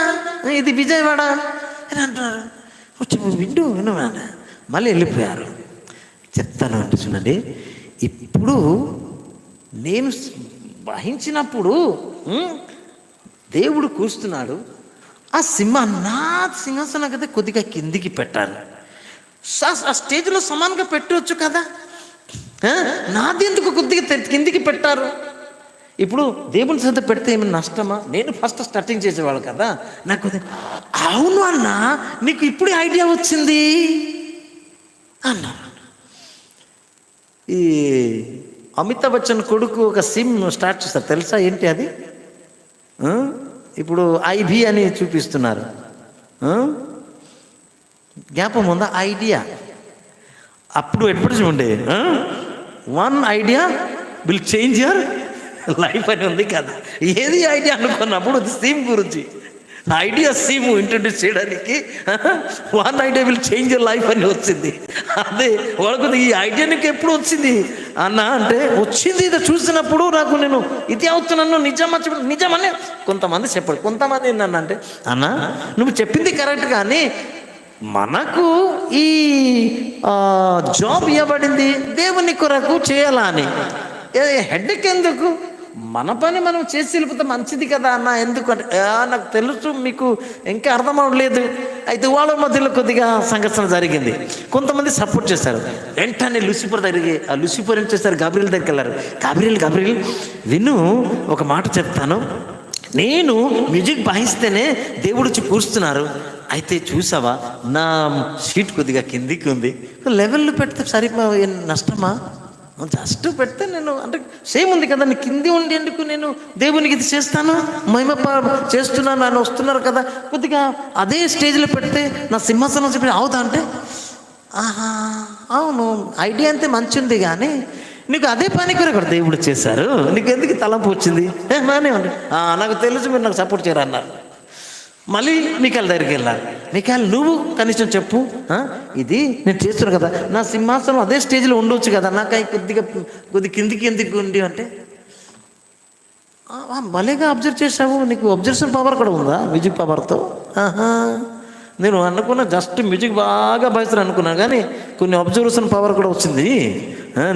Speaker 1: ఇది విజయవాడ అని అంటున్నారు. విను మళ్ళీ వెళ్ళిపోయారు. చెప్తాను అంటే చూడండి, ఇప్పుడు నేను వహించినప్పుడు దేవుడు కూర్చున్నాడు, ఆ నా సింహాసనం కదా కొద్దిగా కిందికి పెట్టారు. ఆ స్టేజ్లో సమానంగా పెట్టవచ్చు కదా, నాది ఎందుకు కొద్దిగా కిందికి పెట్టారు? ఇప్పుడు దేవుని సొంత పెడితే ఏమైనా నష్టమా? నేను ఫస్ట్ స్టార్టింగ్ చేసేవాళ్ళు కదా, నాకు అవును అన్న, నీకు ఇప్పుడు ఐడియా వచ్చింది అన్నారు. ఈ అమితాబ్ బచ్చన్ కొడుకు ఒక సిమ్ స్టార్ట్ చేస్తారు, తెలుసా ఏంటి అది? ఇప్పుడు ఐబీ అని చూపిస్తున్నారు, జ్ఞాపకం ఉందా? ఐడియా. అప్పుడు ఎప్పుడు చూడండి, 1 idea will change your life అని ఉంది కదా. ఏది ఐడియా అనుకున్నప్పుడు సిమ్ గురించి, ఐడియా సిమ్ ఇంట్రడ్యూస్ చేయడానికి 1 idea will change your life అని వచ్చింది. అదే వాళ్ళకు ఈ ఐడియా నీకు ఎప్పుడు వచ్చింది అన్న అంటే, వచ్చింది ఇది చూసినప్పుడు నాకు, నేను ఇది అవుతున్నాను, నిజమని కొంతమంది చెప్పాడు. కొంతమంది ఏంటన్నా అంటే, అన్న నువ్వు చెప్పింది కరెక్ట్, కానీ మనకు ఈ జాబ్ ఇవ్వబడింది దేవుని కొరకు చేయాలా అని, హెడ్కి ఎందుకు, మన పని మనం చేసి వెళ్ళిపోతే మంచిది కదా అన్న, ఎందుకు అంటే, నాకు తెలుసు మీకు ఇంకా అర్థం అవ్వలేదు. అయితే వాళ్ళ మధ్యలో కొద్దిగా సంఘర్షణ జరిగింది. కొంతమంది సపోర్ట్ చేశారు. వెంటనే లూసిఫర్ దగ్గరికి, ఆ లూసిఫర్ ఏం చేశారు, గాబ్రియల్ దగ్గరికి వెళ్ళారు. గాబ్రియల్ విను, ఒక మాట చెప్తాను, నేను మ్యూజిక్ వాయిస్తేనే దేవుడు వచ్చి కూర్చున్నారు. అయితే చూసావా, నా సీట్ కొద్దిగా కిందికి ఉంది, లెవెల్లో పెడితే సరిపోయే నష్టమా? జస్ట్ పెడితే నేను అంటే సేమ్ ఉంది కదా, నేను కింది ఉండి ఎందుకు నేను దేవునికి ఇది చేస్తాను, మహిమ చేస్తున్నాను అని వస్తున్నారు కదా, కొద్దిగా అదే స్టేజ్లో పెడితే నా సింహాసనం చెప్పి అవుతా అంటే, ఆహా అవును, ఐడియా అంతే మంచి ఉంది, కానీ నీకు అదే పని కూడా దేవుడు చేశారు, నీకు ఎందుకు తలంపు వచ్చింది? బాగానే ఉంది, నాకు తెలుసు మీరు నాకు సపోర్ట్ చేయరు అన్నారు. మళ్ళీ మికాయల దగ్గరికి వెళ్ళాలి. మికాయల్ నువ్వు కనీసం చెప్పు, ఇది నేను చేస్తున్నాను కదా, నా సింహాసనం అదే స్టేజ్లో ఉండవచ్చు కదా, నాకు కొద్దిగా కిందికి ఎందుకు ఉండి అంటే, భలేగా అబ్జర్వ్ చేసావు, నీకు అబ్జర్వేషన్ పవర్ కూడా ఉందా మ్యూజిక్ పవర్తో? నేను అనుకున్నా జస్ట్ మ్యూజిక్ బాగా భయస్తాను అనుకున్నాను, కానీ కొన్ని అబ్జర్వేషన్ పవర్ కూడా వచ్చింది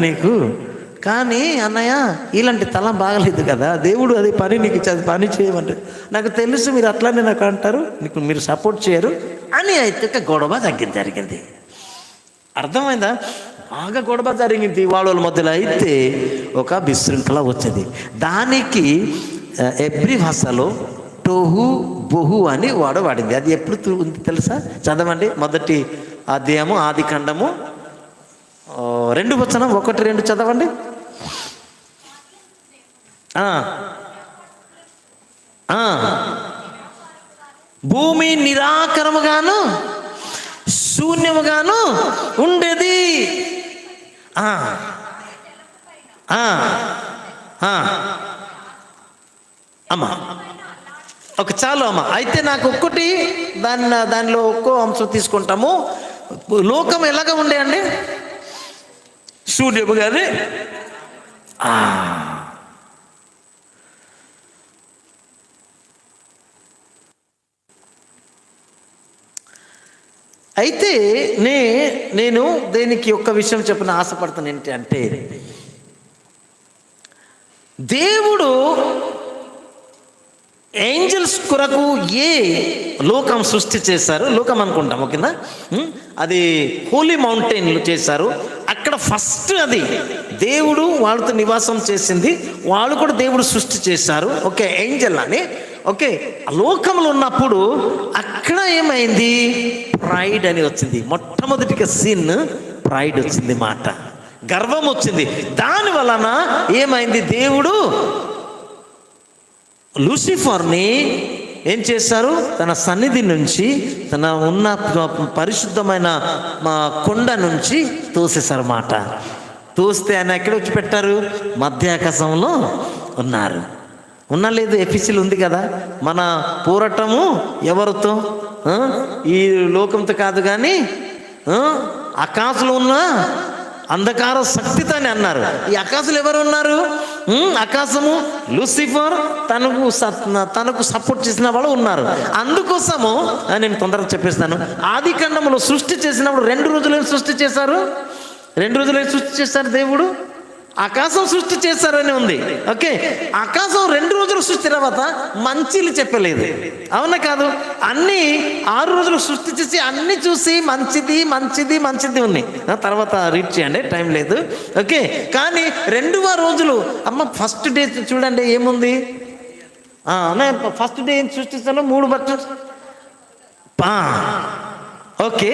Speaker 1: నీకు. కానీ అన్నయ్య ఇలాంటి తలం బాగలేదు కదా, దేవుడు అది పని నీకు అది పని చేయమంటే, నాకు తెలుసు మీరు అట్లానే నాకు అంటారు, నీకు మీరు సపోర్ట్ చేయరు అని. అయితే గొడవ జరిగింది, అర్థమైందా? బాగా గొడవ జరిగింది వాళ్ళ మధ్యలో. అయితే ఒక విశృంఖల వచ్చింది. దానికి ఎబ్రి భాషలో టోహు బొహు అని వాడింది. అది ఎప్పుడు ఉంది తెలుసా? చదవండి, మొదటి అధ్యాయము ఆది కాండము 2 వచనం 1-2 చదవండి. భూమి నిరాకరముగాను శూన్యముగాను ఉండేది. అమ్మా ఒక చాలు అమ్మ. అయితే నాకు ఒక్కటి దానిలో ఒక్కో అంశం తీసుకుంటాము. లోకం ఎలాగ ఉండే అండి? సూర్యము గారి అయితే నేను దేనికి ఒక్క విషయం చెప్పిన ఆశపడతాను ఏంటి అంటే, దేవుడు ఏంజల్స్ కొరకు ఏ లోకం సృష్టి చేశారు, లోకం అనుకుంటాం ఓకేనా, అది హోలీ మౌంటైన్లు చేశారు. అక్కడ ఫస్ట్ అది దేవుడు వాళ్ళతో నివాసం చేసింది, వాళ్ళు కూడా దేవుడు సృష్టి చేశారు. ఓకే, ఏంజల్ అని. ఓకే, లోకంలో ఉన్నప్పుడు అక్కడ ఏమైంది? ప్రైడ్ అని వచ్చింది. మొట్టమొదటిగా సిన్, ప్రైడ్ వచ్చింది మాట, గర్వం వచ్చింది. దాని వలన ఏమైంది? దేవుడు లూసిఫర్ని ఏం చేశారు? తన సన్నిధి నుంచి, తన ఉన్న పరిశుద్ధమైన కొండ నుంచి తోసేశారు మాట. తోస్తే ఆయన ఎక్కడ వచ్చి పెట్టారు? మధ్య ఆకాశంలో ఉన్నారు. లేదు, ఎఫీసీలు ఉంది కదా, మన పోరాటము ఎవరితో? ఈ లోకంతో కాదు కానీ ఆకాశంలో ఉన్న అంధకార శక్తితో అని అన్నారు. ఈ ఆకాశంలో ఎవరు ఉన్నారు? ఆకాశము, లూసిఫర్, తనకు సపోర్ట్ చేసిన వాళ్ళు ఉన్నారు. అందుకోసము నేను తొందరగా చెప్పేస్తాను. ఆది కాండములో సృష్టి చేసినప్పుడు 2 రోజులు సృష్టి చేశారు. 2 రోజులు సృష్టి చేశారు దేవుడు. ఆకాశం సృష్టి చేశారని ఉంది. ఓకే, ఆకాశం 2 రోజులు సృష్టి తర్వాత మంచిలు చెప్పలేదు, అవునా కాదు? అన్నీ 6 రోజులు సృష్టి చేసి అన్ని చూసి మంచిది మంచిది మంచిది ఉన్నాయి. తర్వాత రీడ్ చేయండి, టైం లేదు. ఓకే, కానీ 2వ రోజులు అమ్మ ఫస్ట్ డే చూడండి ఏముంది. ఫస్ట్ డే ఏం సృష్టిస్తాను? 3 బట్టలు. ఓకే,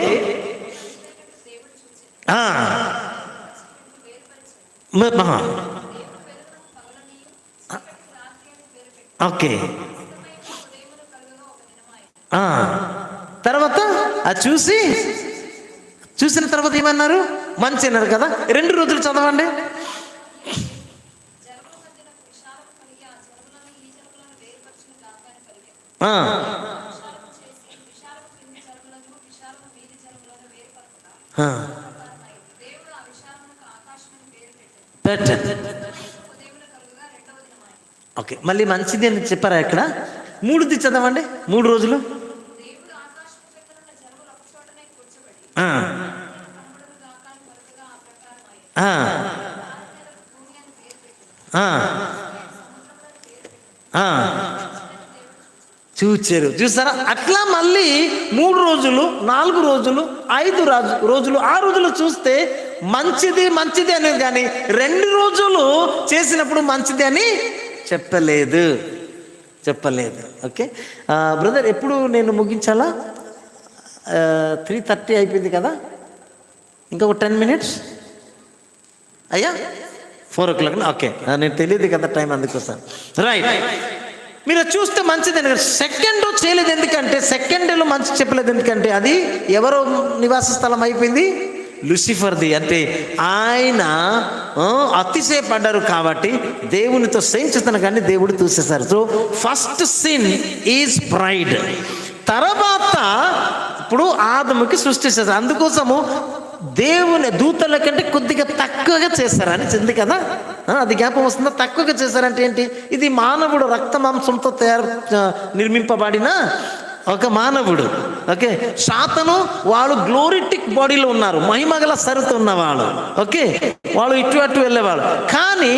Speaker 1: ఓకే, తర్వాత అది చూసిన తర్వాత ఏమన్నారు? మంచి అన్నారు కదా. 2 రోజులు చదవండి. ఓకే, మళ్ళీ మంచిది అని చెప్పారా ఇక్కడ? 3ది చదవండి. 3 రోజులు చూసారా? అట్లా మళ్ళీ 3 రోజులు, 4 రోజులు, 5 రోజులు, 6 రోజులు చూస్తే మంచిది మంచిది అనేది, కానీ 2 రోజులు చేసినప్పుడు మంచిది అని చెప్పలేదు. ఓకే బ్రదర్, ఎప్పుడు నేను ముగించాలా? 3:30 అయిపోయింది కదా, ఇంకొక 10 minutes అయ్యా. 4 o'clock. ఓకే, నేను తెలియదు కదా టైం, అందుకోసం. రైట్, మీరు చూస్తే మంచిది. సెకండ్ చేయలేదు ఎందుకంటే, సెకండ్ డేలో మంచి చెప్పలేదు ఎందుకంటే, అది ఎవరో నివాస స్థలం అయిపోయింది? లూసిఫర్ది. అంటే ఆయన అతిశయపడ్డారు కాబట్టి దేవునితో చేస్తాను కానీ దేవుడు చూసేశారు. So first sin is pride. తర్వాత ఇప్పుడు ఆదముకి సృష్టిస్తారు. అందుకోసము దేవుని దూతల కంటే కొద్దిగా తక్కువగా చేశారని చెంది కదా, అది జ్ఞాపకం వస్తుందా? తక్కువగా చేశారంటే ఏంటి? ఇది మానవుడు రక్త మాంసంతో నిర్మింపబడిన ఒక మానవుడు. ఓకే, సాతాను వాళ్ళు గ్లోరిటిక్ బాడీలో ఉన్నారు, మహిమగల సరితో ఉన్నవాళ్ళు. ఓకే, వాళ్ళు ఇటు అటు వెళ్ళేవాళ్ళు. కానీ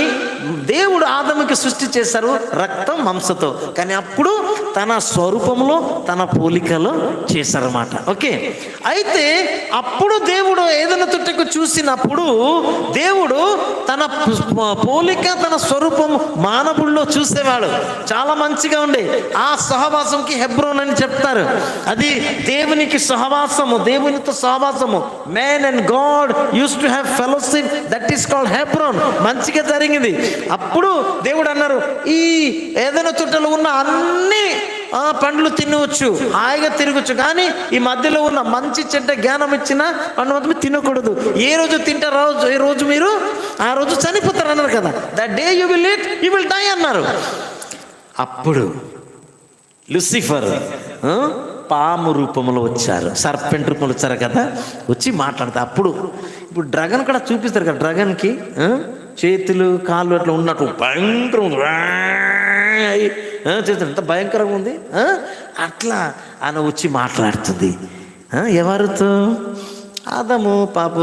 Speaker 1: దేవుడు ఆదముకి సృష్టి చేశారు రక్తం మాంసతో, కానీ అప్పుడు తన స్వరూపంలో తన పోలికలో చేశారన్నమాట. ఓకే, అయితే అప్పుడు దేవుడు ఏదైనా తుట్టకు చూసినప్పుడు దేవుడు తన పోలిక, తన స్వరూపం మానవుల్లో చూసేవాడు. చాలా మంచిగా ఉండే. ఆ సహవాసంకి హెబ్రోన్ అని చెప్తారు. అది దేవునికి సహవాసము, దేవునితో సహవాసము. Man and God use to have fellowship, that is called Hebron. మంచిగా జరిగింది. అప్పుడు దేవుడు అన్నారు, ఈ ఏదైనా చుట్టలు ఉన్న అన్ని పండ్లు తినవచ్చు, హాయిగా తిరగచ్చు. కానీ ఈ మధ్యలో ఉన్న మంచి చెడ్డ జ్ఞానం ఇచ్చిన పండు మాత్రం తినకూడదు. ఏ రోజు తింటారో ఏ రోజు మీరు ఆ రోజు చనిపోతారు అన్నారు కదా. The day you will eat you will die అన్నారు. అప్పుడు లూసిఫర్ పాము రూపంలో వచ్చారు, సర్పెంట్ రూపంలో వచ్చారు కదా, వచ్చి మాట్లాడతారు. అప్పుడు ఇప్పుడు డ్రాగన్ కూడా చూపిస్తారు కదా, డ్రాగన్కి చేతులు కాళ్ళు అట్లా ఉన్నట్టు భయంకరం చేతులు ఎంత భయంకరంగా ఉంది. అట్లా ఆయన వచ్చి మాట్లాడుతుంది. ఎవరితో? ఆదాము పాప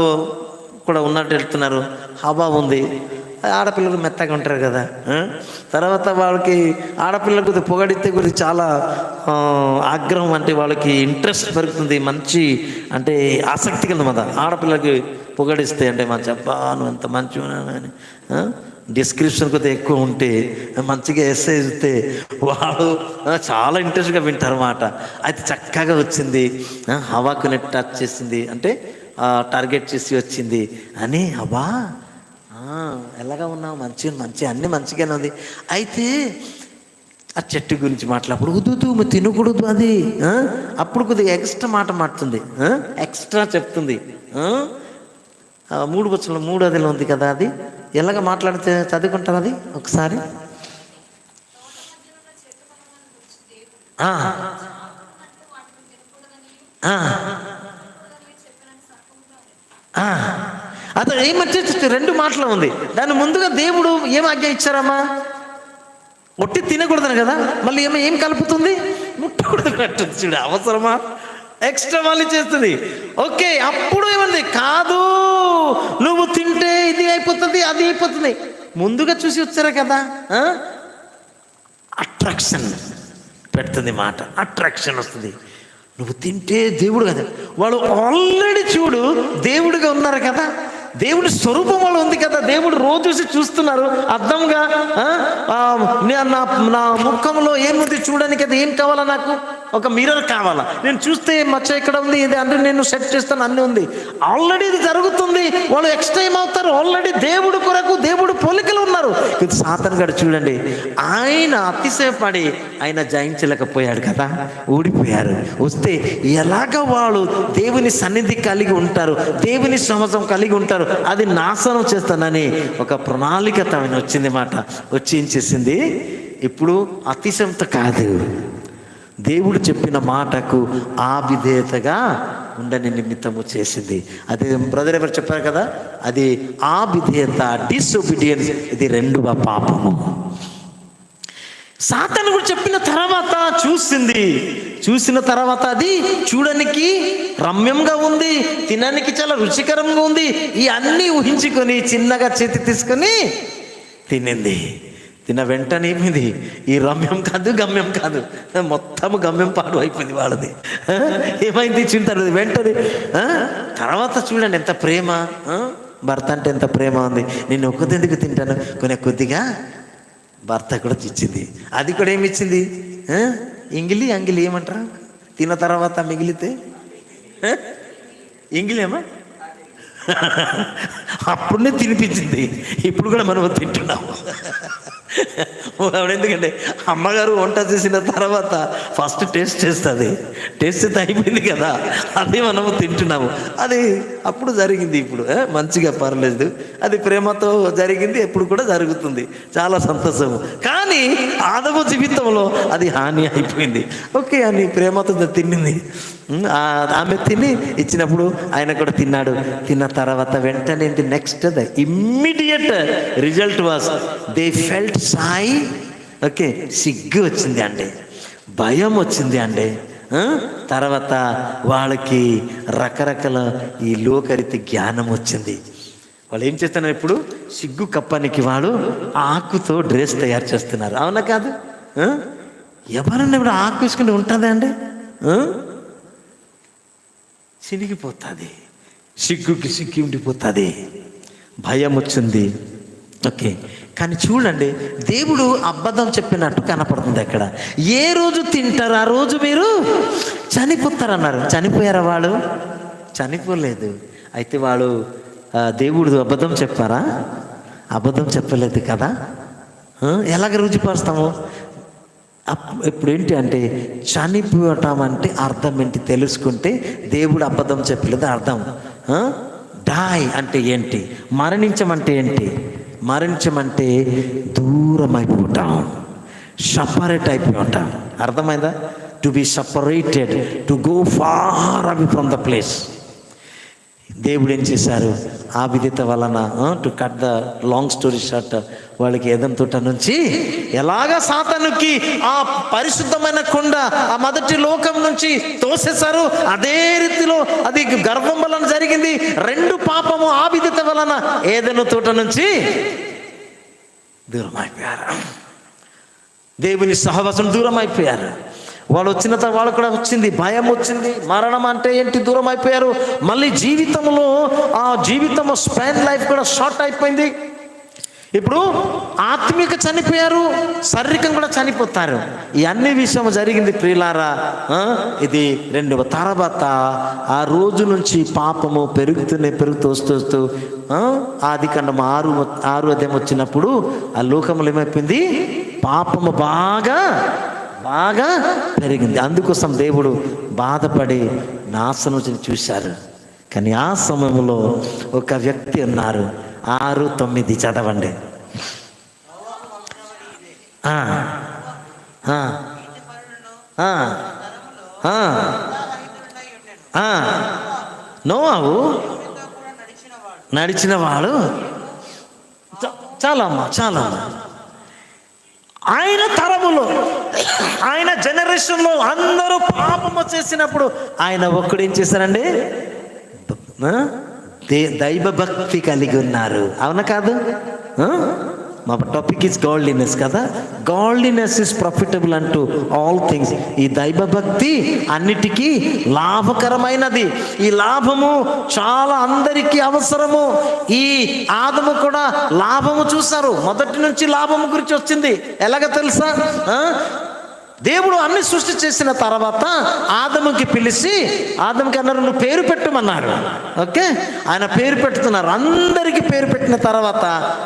Speaker 1: కూడా ఉన్నట్టు వెళ్తున్నారు. హవా ఉంది, ఆడపిల్లలు మెత్తగా ఉంటారు కదా. తర్వాత వాళ్ళకి ఆడపిల్లలకు పొగడితే గురించి చాలా ఆగ్రహం, అంటే వాళ్ళకి ఇంట్రెస్ట్ పెరుగుతుంది, మంచి అంటే ఆసక్తి కింద కదా. ఆడపిల్లకి పొగడిస్తే అంటే మంచి అబ్బా నువ్వు ఎంత మంచిగా అని డిస్క్రిప్షన్ కొద్దిగా ఎక్కువ ఉంటే మంచిగా ఎస్సే ఇస్తే వాడు చాలా ఇంట్రెస్ట్గా వింటారు అన్నమాట. అయితే చక్కగా వచ్చింది, హవాకుని టచ్ చేసింది, అంటే టార్గెట్ చేసి వచ్చింది అని. అబ్బా ఎలాగా ఉన్నావు, మంచి అన్నీ మంచిగానే ఉంది. అయితే ఆ చెట్టు గురించి మాట్లాడప్పుడు వద్దు తినకూడదు అది. అప్పుడు కొద్దిగా ఎక్స్ట్రా మాట మాడుతుంది, ఎక్స్ట్రా చెప్తుంది. 3 వచనంలో 3 ఉంది కదా, అది ఎలాగ మాట్లాడితే చదువుకుంటారు అది ఒకసారి. అతను ఏమంటే 2 మాటలు ఉంది. దాని ముందుగా దేవుడు ఏం ఆజ్ఞ ఇచ్చారమ్మా? ఒట్టి తినకూడదని కదా. మళ్ళీ ఏం కలుపుతుంది? ముట్టకూడదు కట్టుంది. చూడు అవసరమా? ఎక్స్ట్రా వాళ్ళు చేస్తుంది. ఓకే, అప్పుడు ఏమంది? కాదు నువ్వు తింటే ఇది అయిపోతుంది అది అయిపోతుంది. ముందుగా చూసి వచ్చారా కదా. అట్రాక్షన్ పెడుతుంది మాట, అట్రాక్షన్ వస్తుంది. నువ్వు తింటే దేవుడు కదా. వాళ్ళు ఆల్రెడీ చూడు దేవుడిగా ఉన్నారు కదా, దేవుడి స్వరూపం వాళ్ళు ఉంది కదా. దేవుడు రోజు చూస్తున్నారు అర్థంగా. నా ముఖంలో ఏముంది చూడడానికి, అది ఏం కావాలా? నాకు ఒక మిర్రర్ కావాలా? నేను చూస్తే మచ్చ ఎక్కడ ఉంది ఇది అంటే నేను సెట్ చేస్తాను, అన్నీ ఉంది. ఆల్రెడీ ఇది జరుగుతుంది. వాళ్ళు ఎక్స్ట్రా ఏమవుతారు? ఆల్రెడీ దేవుడు కొరకు దేవుడు పోలికలు ఉన్నారు. ఇది సాతాను గారు చూడండి, ఆయన అతిశయపడి ఆయన జయించలేకపోయాడు కదా, ఊడిపోయారు. వస్తే ఎలాగ వాళ్ళు దేవుని సన్నిధి కలిగి ఉంటారు, దేవుని సమాజం కలిగి ఉంటారు, అది నాశనం చేస్తానని ఒక ప్రణాళిక తన వచ్చింది మాట. వచ్చి ఏం చేసింది? ఇప్పుడు అతిశయంతో కాదు, దేవుడు చెప్పిన మాటకు ఆవిధేయతగా ఉండని నిమిత్తము చేసింది. అదే బ్రదర్ ఎవరు చెప్పారు కదా, అది ఆవిధేయత, డిసొబీడియన్స్. ఇది 2వ పాపము. సాతాను కూడా చెప్పిన తర్వాత చూసిన తర్వాత అది చూడడానికి రమ్యంగా ఉంది, తినడానికి చాలా రుచికరంగా ఉంది. ఈ అన్నీ ఊహించుకొని చిన్నగా చేతి తీసుకొని తినింది. తిన్న వెంటనే ఏమిది? ఈ రమ్యం కాదు గమ్యం కాదు, మొత్తము గమ్యం పాడు అయిపోయింది వాళ్ళది. ఏమైంది? చింటారు వెంటనే. తర్వాత చూడండి ఎంత ప్రేమ, భర్త అంటే ఎంత ప్రేమ ఉంది. నేను ఒక్కదెందుకు తింటాను, కొద్దిగా భర్త కూడా ఇచ్చింది. అది కూడా ఏమి ఇచ్చింది? అంగిలి ఏమంటారా? తిన్న తర్వాత మిగిలితే ఇంగిలేమా? అప్పుడునే తినిపించింది. ఇప్పుడు కూడా మనం తింటున్నాము. ఎందుకంటే అమ్మగారు వంట చేసిన తర్వాత ఫస్ట్ టేస్ట్ చేస్తుంది. టేస్ట్ చేస్తే అయిపోయింది కదా, అది మనము తింటున్నాము. అది అప్పుడు జరిగింది, ఇప్పుడు మంచిగా పర్లేదు. అది ప్రేమతో జరిగింది, ఎప్పుడు కూడా జరుగుతుంది. చాలా సంతోషము. కానీ ఆదము జీవితంలో అది హాని అయిపోయింది. ఓకే అని ప్రేమతో తిన్నింది. ఆమె తిని ఇచ్చినప్పుడు ఆయన కూడా తిన్నాడు. తిన్న తర్వాత వెంటనే next the immediate result was they felt Sai. Okay, సిగ్గు వచ్చింది అండి, భయం వచ్చింది అండి. తర్వాత వాళ్ళకి రకరకాల ఈ లోకరీతి జ్ఞానం వచ్చింది. వాళ్ళు ఏం చేస్తున్నారు? ఇప్పుడు సిగ్గు కప్పనికి వాడు ఆకుతో డ్రెస్ తయారు చేస్తున్నారు. అవునా కాదు? ఎవరన్నా ఇప్పుడు ఆకు వేసుకుని ఉంటుందా అండి? చినిగిపోతుంది, సిగ్గుకి సిగ్గి ఉండిపోతుంది, భయం వచ్చింది. ఓకే, కానీ చూడండి దేవుడు అబద్ధం చెప్పినట్టు కనపడుతుంది అక్కడ. ఏ రోజు తింటారు ఆ రోజు మీరు చనిపోతారన్నారు. చనిపోయారా? వాళ్ళు చనిపోలేదు. అయితే వాళ్ళు దేవుడు అబద్ధం చెప్పారా? అబద్ధం చెప్పలేదు కదా. ఎలాగ రుచిపరుస్తాము? ఇప్పుడు ఏంటి అంటే చనిపోవటం అంటే అర్థం ఏంటి తెలుసుకుంటే దేవుడు అబద్ధం చెప్పలేదు అర్థం. డై అంటే ఏంటి, మరణించమంటే ఏంటి, మరణించమంటే దూరం అయిపోవటం, సపరేట్ అయిపోవటం. అర్థమైందా? To be separated, to go far away from the place. దేవుడు ఏం చేశారు, ఆ విధత వలన to cut the long story short, వాళ్ళకి ఏదెన్ తోట నుంచి ఎలాగ సాతానుకి ఆ పరిశుద్ధమైన కొండ, ఆ మొదటి లోకం నుంచి తోసేశారు, అదే రీతిలో అది గర్వం వలన జరిగింది. రెండు పాపము ఆ విధత వలన ఏదెన్ తోట నుంచి దూరం అయిపోయారు, దేవుని సహవాసం దూరం అయిపోయారు. వాళ్ళు వచ్చిన తర్వాత వాళ్ళకు కూడా వచ్చింది భయం, వచ్చింది మరణం అంటే ఏంటి, దూరం అయిపోయారు. మళ్ళీ జీవితంలో ఆ జీవితం స్పాన్ లైఫ్ కూడా షార్ట్ అయిపోయింది. ఇప్పుడు ఆత్మిక చనిపోయారు, శారీరకం కూడా చనిపోతారు. ఈ అన్ని విషయం జరిగింది ప్రియులారా. ఇది రెండవ తర్వాత ఆ రోజు నుంచి పాపము పెరుగుతూ వస్తూ ఆదికాండం 6 అధ్యాయం వచ్చినప్పుడు ఆ లోకంలో ఏమైపోయింది, పాపము బాగా పెరిగింది. అందుకోసం దేవుడు బాధపడి నాశనం చూశారు. కానీ ఆ సమయంలో ఒక వ్యక్తి ఉన్నారు. 6:9 చదవండి. నోవాహు నడిచినవాడు, చాలా ఆయన తరములో, ఆయన జనరేషన్లో అందరూ పాపము చేసినప్పుడు ఆయన ఒక్కడు ఏం చేశారండి, దైవ భక్తి కలిగి ఉన్నారు. అవునా కాదు? మా టాపిక్ ఈజ్ గాడ్లీనెస్ కదా. గాడ్లీనెస్ ఈజ్ ప్రాఫిటబుల్ అంటూ ఆల్ థింగ్స్. ఈ దైవ భక్తి అన్నిటికీ లాభకరమైనది. ఈ లాభము చాలా అందరికీ అవసరము. ఈ ఆదము కూడా లాభము చూశారు. మొదటి నుంచి లాభము గురించి వచ్చింది. ఎలాగ తెలుసా? దేవుడు అన్ని సృష్టి చేసిన తర్వాత ఆదముకి పిలిచి, ఆదముకి అన్నారు నువ్వు పేరు పెట్టమన్నారు. ఓకే, ఆయన పేరు పెడుతున్నారు. అందరికీ పేరు పెట్టిన తర్వాత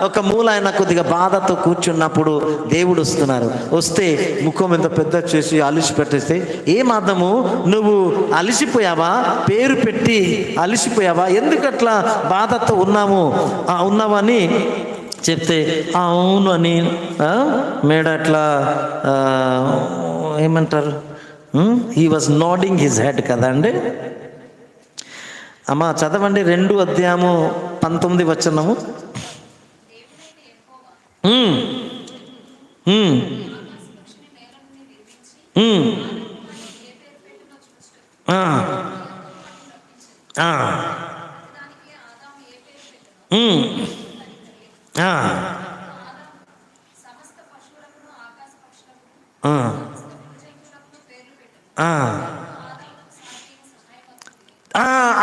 Speaker 1: ఒక మూల ఆయన కొద్దిగా బాధతో కూర్చున్నప్పుడు దేవుడు వస్తే ముఖం ఎంత పెద్ద చేసి అలిసి పెట్టేస్తే, ఏం ఆదము నువ్వు అలిసిపోయావా, పేరు పెట్టి అలిసిపోయావా, ఎందుకట్లా బాధతో ఉన్నావని చెప్తే అవును అని మేడ అట్లా ఏమంటారు, he was nodding his head కదా అండి. అమ్మా చదవండి 2 అధ్యాయము 19 వచనము.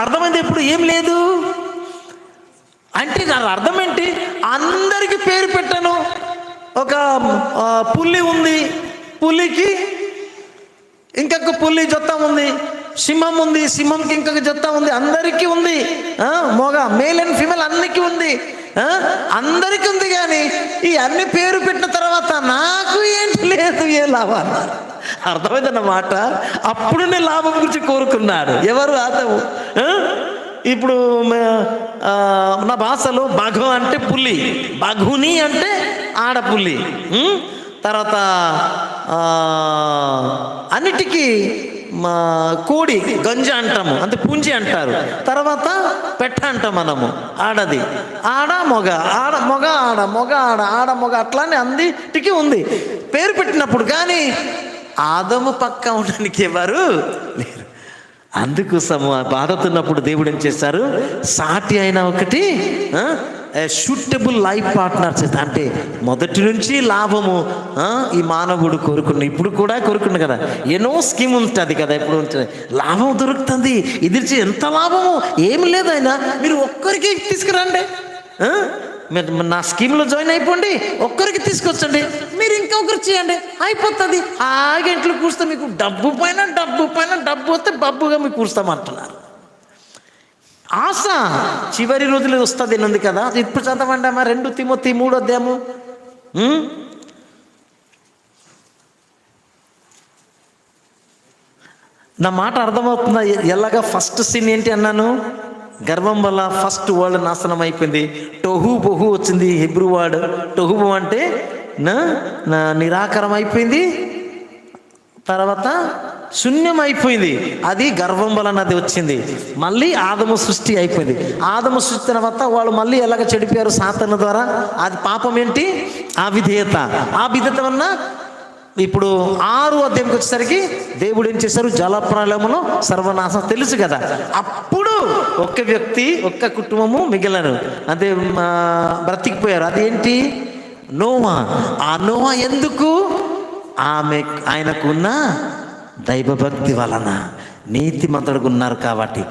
Speaker 1: అర్థమైంది. ఇప్పుడు ఏం లేదు అంటే దాని అర్థం ఏంటి, అందరికి పేరు పెట్టను. ఒక పులి ఉంది, పులికి ఇంకొక పులి జొత్త ఉంది, సింహం ఉంది, సింహంకి ఇంకొక జొత్త ఉంది, అందరికీ ఉంది. మొగ మేల్ అండ్ ఫీమేల్ అన్నికి ఉంది, అందరికీ ఉంది. కానీ ఈ అన్ని పేరు పెట్టిన తర్వాత నాకు ఏంటి లేదు, ఏ లాభం. అర్థమైందన్నమాట. అప్పుడు నేను లాభం గురించి కోరుకున్నాడు. ఎవరు? ఆదము. ఇప్పుడు నా భాషలో బఘ అంటే పులి, బఘుని అంటే ఆడపులి. తర్వాత అన్నిటికీ కోడి గంజ అంటాము, అంటే పుంజి అంటారు. తర్వాత పెట్ట అంటాం మనము, ఆడది. ఆడ మొగ, ఆడ మొగ, ఆడ మొగ, ఆడ మొగ, అట్లానే అన్నిటికీ ఉంది పేరు పెట్టినప్పుడు. కానీ ఆదము పక్క ఉండడానికి ఎవరు లేరు. అందుకోసము బాధతున్నప్పుడు దేవుడు ఏం చేశారు, సాటి అయిన ఒకటి సూటబుల్ లైఫ్ పార్ట్నర్స్. అంటే మొదటి నుంచి లాభము ఈ మానవుడు కోరుకున్న, ఇప్పుడు కూడా కోరుకున్న కదా, ఎన్నో స్కీమ్ ఉంటుంది కదా, ఇప్పుడు ఉంటుంది లాభం దొరుకుతుంది. ఇది ఎంత లాభము ఏమి లేదు. అయినా మీరు ఒక్కరికి తీసుకురండి, నా స్కీమ్లో జాయిన్ అయిపోండి, ఒక్కరికి తీసుకొచ్చండి, మీరు ఇంకొకరు చేయండి, అయిపోతుంది. ఆ గంటలు కూర్స్తే మీకు డబ్బు పైన డబ్బు వస్తే బబ్బుగా మీకు కూర్స్తామంటున్నారు. ఆశ చివరి రోజులు వస్తుంది ఉంది కదా. ఇప్పుడు చదవండి అమ్మా 2 తిమోతి 3 అధ్యాయము. నా మాట అర్థమవుతుందా? ఎలాగా ఫస్ట్ సీన్ ఏంటి అన్నాను? గర్వం వల్ల ఫస్ట్ వరల్డ్ నాశనం అయిపోయింది. టొహు బొహు వచ్చింది హెబ్రూ వర్డ్. టొహు అంటే నిరాకారం అయిపోయింది, తర్వాత శూన్యం అయిపోయింది. అది గర్వం వలన అది వచ్చింది. మళ్ళీ ఆదము సృష్టి అయిపోయింది. ఆదము సృష్టి తర్వాత వాళ్ళు మళ్ళీ ఎలాగ చెడిపోయారు సాతాను ద్వారా. అది పాపం ఏంటి? అవిధేయత. ఆ విధేయత వలన ఇప్పుడు 6వ అధ్యాయంకి వచ్చేసరికి దేవుడు ఏం చేశారు? జలప్రలయమును సర్వనాశనం తెలుసు కదా. అప్పుడు ఒక్క వ్యక్తి, ఒక్క కుటుంబము మిగిలిన అదే బ్రతికిపోయారు. అదేంటి? నోవా. ఆ నోవా ఎందుకు? ఆయనకున్న దైవభక్తి వలన నీతిమంతుడుగా ఉన్నారు కాబట్టి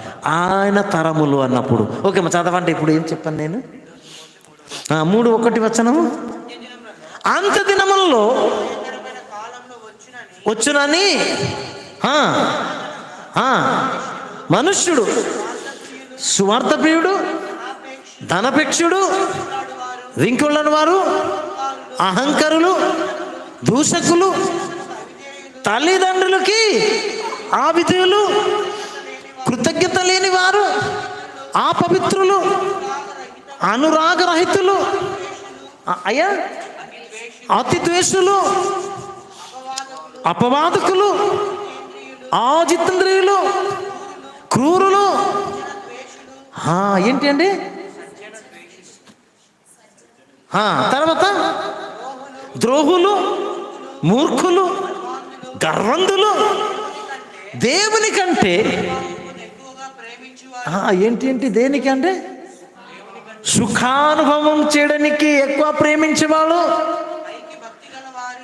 Speaker 1: ఆయన తరములు అన్నప్పుడు. ఓకే మా చదవండి. ఇప్పుడు ఏం చెప్పాను నేను? 3:1 వచనము. అంత దినములలో వచ్చునని మనుష్యుడు సువార్త ప్రియుడు, ధనపేక్షుడు, రింకుళ్ళని వారు, అహంకరులు, దూషకులు, తల్లిదండ్రులకి అవిధేయులు, కృతజ్ఞత లేని వారు, అపవిత్రులు, అనురాగరహితులు, అయ్యా అతి ద్వేషులు, అపవాదకులు, ఆజితేంద్రియులు, క్రూరులు. ఏంటి అండి? తర్వాత ద్రోహులు, మూర్ఖులు, గర్వంధులు, దేవుని కంటే ఏంటి దేనికంటే సుఖానుభవం చేయడానికి ఎక్కువ ప్రేమించేవాళ్ళు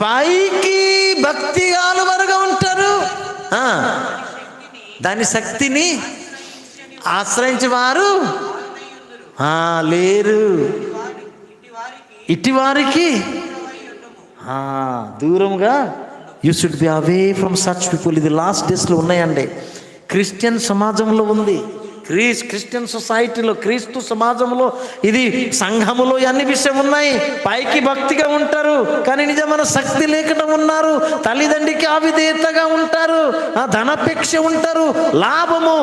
Speaker 1: పైకి భక్తి వరగా ఉంటారు. దాని శక్తిని ఆశ్రయించేవారు లేరు. ఇటు వారికి దూరంగా you should be away from such people. ఇది లాస్ట్ డేస్లో ఉన్నాయండి. క్రిస్టియన్ సమాజంలో ఉంది, క్రిస్టియన్ సొసైటీలో, క్రీస్తు సమాజంలో, ఇది సంఘములో అన్ని విషయం ఉన్నాయి. పైకి భక్తిగా ఉంటారు కానీ నిజమైన శక్తి లేకుండా ఉన్నారు. తల్లిదండ్రికి అవిధేయతగా ఉంటారు, ధనపేక్ష ఉంటారు, లాభము,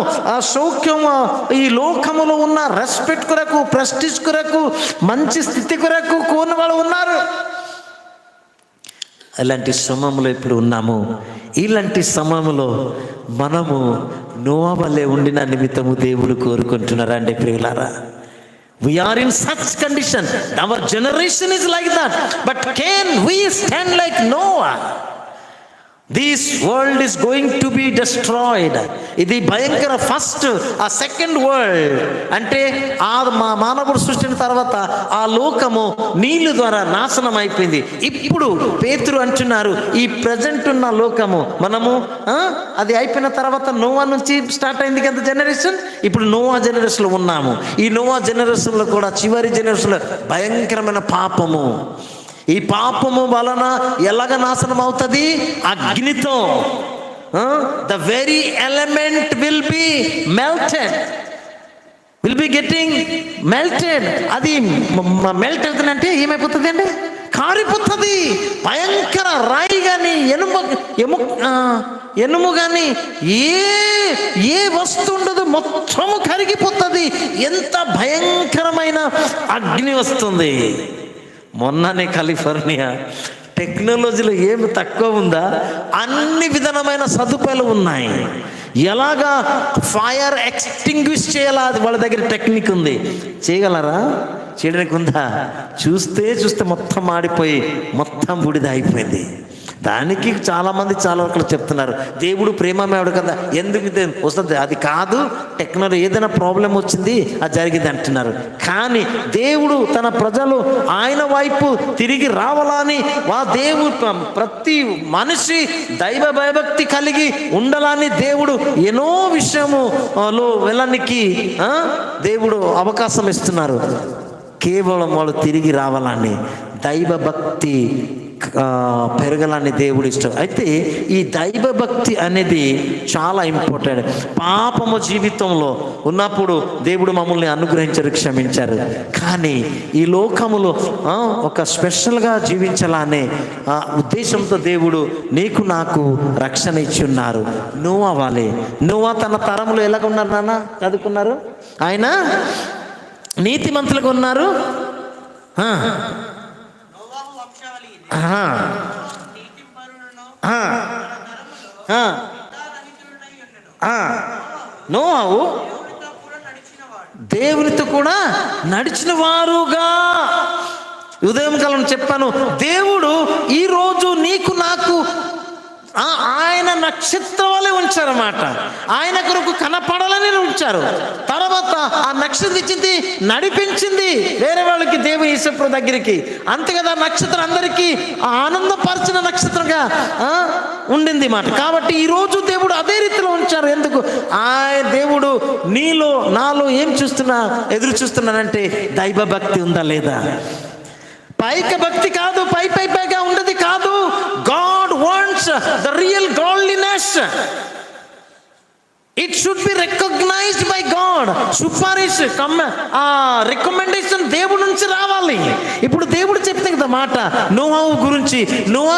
Speaker 1: సౌఖ్యము, ఈ లోకములో ఉన్న రెస్పెక్ట్ కొరకు, ప్రెస్టీజ్ కొరకు, మంచి స్థితి కొరకు కోరిన వాళ్ళు ఉన్నారు. అలాంటి సమయంలో ఇప్పుడు ఉన్నాము. ఇలాంటి సమయంలో మనము నోవా వలె ఉండిన నిమిత్తము దేవుడు కోరుకుంటున్నారా అండి ప్రియులారా? We are in such condition. Our generation is like that. But can we stand like Noah? This world is going to be destroyed. ఇది భయంకర ఫస్ట్, సెకండ్ వరల్డ్ అంటే మానవుడు సృష్టించిన తర్వాత ఆ లోకము నీళ్ళు ద్వారా నాశనం అయిపోయింది. ఇప్పుడు పేతురు అంటున్నారు ఈ ప్రజెంట్ ఉన్న లోకము మనము అది అయిపోయిన తర్వాత నోవా నుంచి స్టార్ట్ అయింది కదా జనరేషన్. ఇప్పుడు నోవా జనరేషన్లో ఉన్నాము. ఈ నోవా జనరేషన్లో కూడా చివరి జనరేషన్లో భయంకరమైన పాపము. ఈ పాపము వలన ఎలాగ నాశనం అవుతుంది? అగ్నితో. The very element will be melted, will be getting melted. అది మెల్ట్ అవుతుందంటే ఏమైపోతుంది అండి? కారిపోతుంది. భయంకర రాయి కానీ ఎనుము కానీ ఏ వస్తువు ఉండదు, మొత్తము కరిగిపోతుంది. ఎంత భయంకరమైన అగ్ని వస్తుంది. మొన్ననే కాలిఫోర్నియా టెక్నాలజీలో ఏమి తక్కువ ఉందా? అన్ని విధమైన సదుపాయాలు ఉన్నాయి. ఎలాగా ఫైర్ ఎక్స్టింగ్విష్ చేయాలా అది వాళ్ళ దగ్గర టెక్నిక్ ఉంది. చేయగలరా? చేయడానికి ఉందా? చూస్తే మొత్తం మాడిపోయి మొత్తం బూడిద అయిపోయింది. దానికి చాలామంది చాలా వరకు చెప్తున్నారు దేవుడు ప్రేమమేవాడు కదా, ఎందుకు ఇది వస్తుంది? అది కాదు, టెక్నాలజీ ఏదైనా ప్రాబ్లం వచ్చింది అది జరిగింది అంటున్నారు. కానీ దేవుడు తన ప్రజలు ఆయన వైపు తిరిగి రావాలని, దేవుడు ప్రతి మనిషి దైవ భయభక్తి కలిగి ఉండాలని దేవుడు ఎన్నో విషయములో వెళ్ళడానికి దేవుడు అవకాశం ఇస్తున్నారు. కేవలం వాళ్ళు తిరిగి రావాలని, దైవ భక్తి పెరగాలని దేవుడు ఇష్టం. అయితే ఈ దైవభక్తి అనేది చాలా ఇంపార్టెంట్. పాపము జీవితంలో ఉన్నప్పుడు దేవుడు మమ్మల్ని అనుగ్రహించారు, క్షమించారు. కానీ ఈ లోకములో ఒక స్పెషల్గా జీవించాలనే ఉద్దేశంతో దేవుడు నీకు నాకు రక్షణ ఇచ్చి ఉన్నారు. నువ్వు అవ్వాలి. నువ్వు తన తరంలో ఎలాగ ఉన్నారు నాన్న చదువుకున్నారు? ఆయన నీతిమంతులుగా ఉన్నారు. నోవాహు దేవునితో కూడా నడిచిన వారుగా. ఉదయం కాలం చెప్పాను, దేవుడు ఈరోజు నీకు నాకు ఆయన నక్షత్రం వల్లే ఉంచారన్నమాట. ఆయన కొరకు కనపడాలని ఉంచారు. తర్వాత ఆ నక్షత్రం ఇచ్చింది, నడిపించింది వేరే వాళ్ళకి, దేవుని యేసుప్రభు దగ్గరికి. అంతే కదా, నక్షత్రం అందరికీ ఆనందపరిచిన నక్షత్రంగా ఉండింది మాట. కాబట్టి ఈరోజు దేవుడు అదే రీతిలో ఉంచారు. ఎందుకు? దేవుడు నీలో నాలో ఏం ఎదురు చూస్తున్నానంటే దైవభక్తి ఉందా లేదా. పైకి భక్తి కాదు, పైగా ఉండదు కాదు. God wants the real godliness. It should be recognized by God. సుపారిష్ రికమెండేషన్ దేవుడి నుంచి రావాలి. ఇప్పుడు దేవుడు చెప్తే కదా మాట, నోవాహు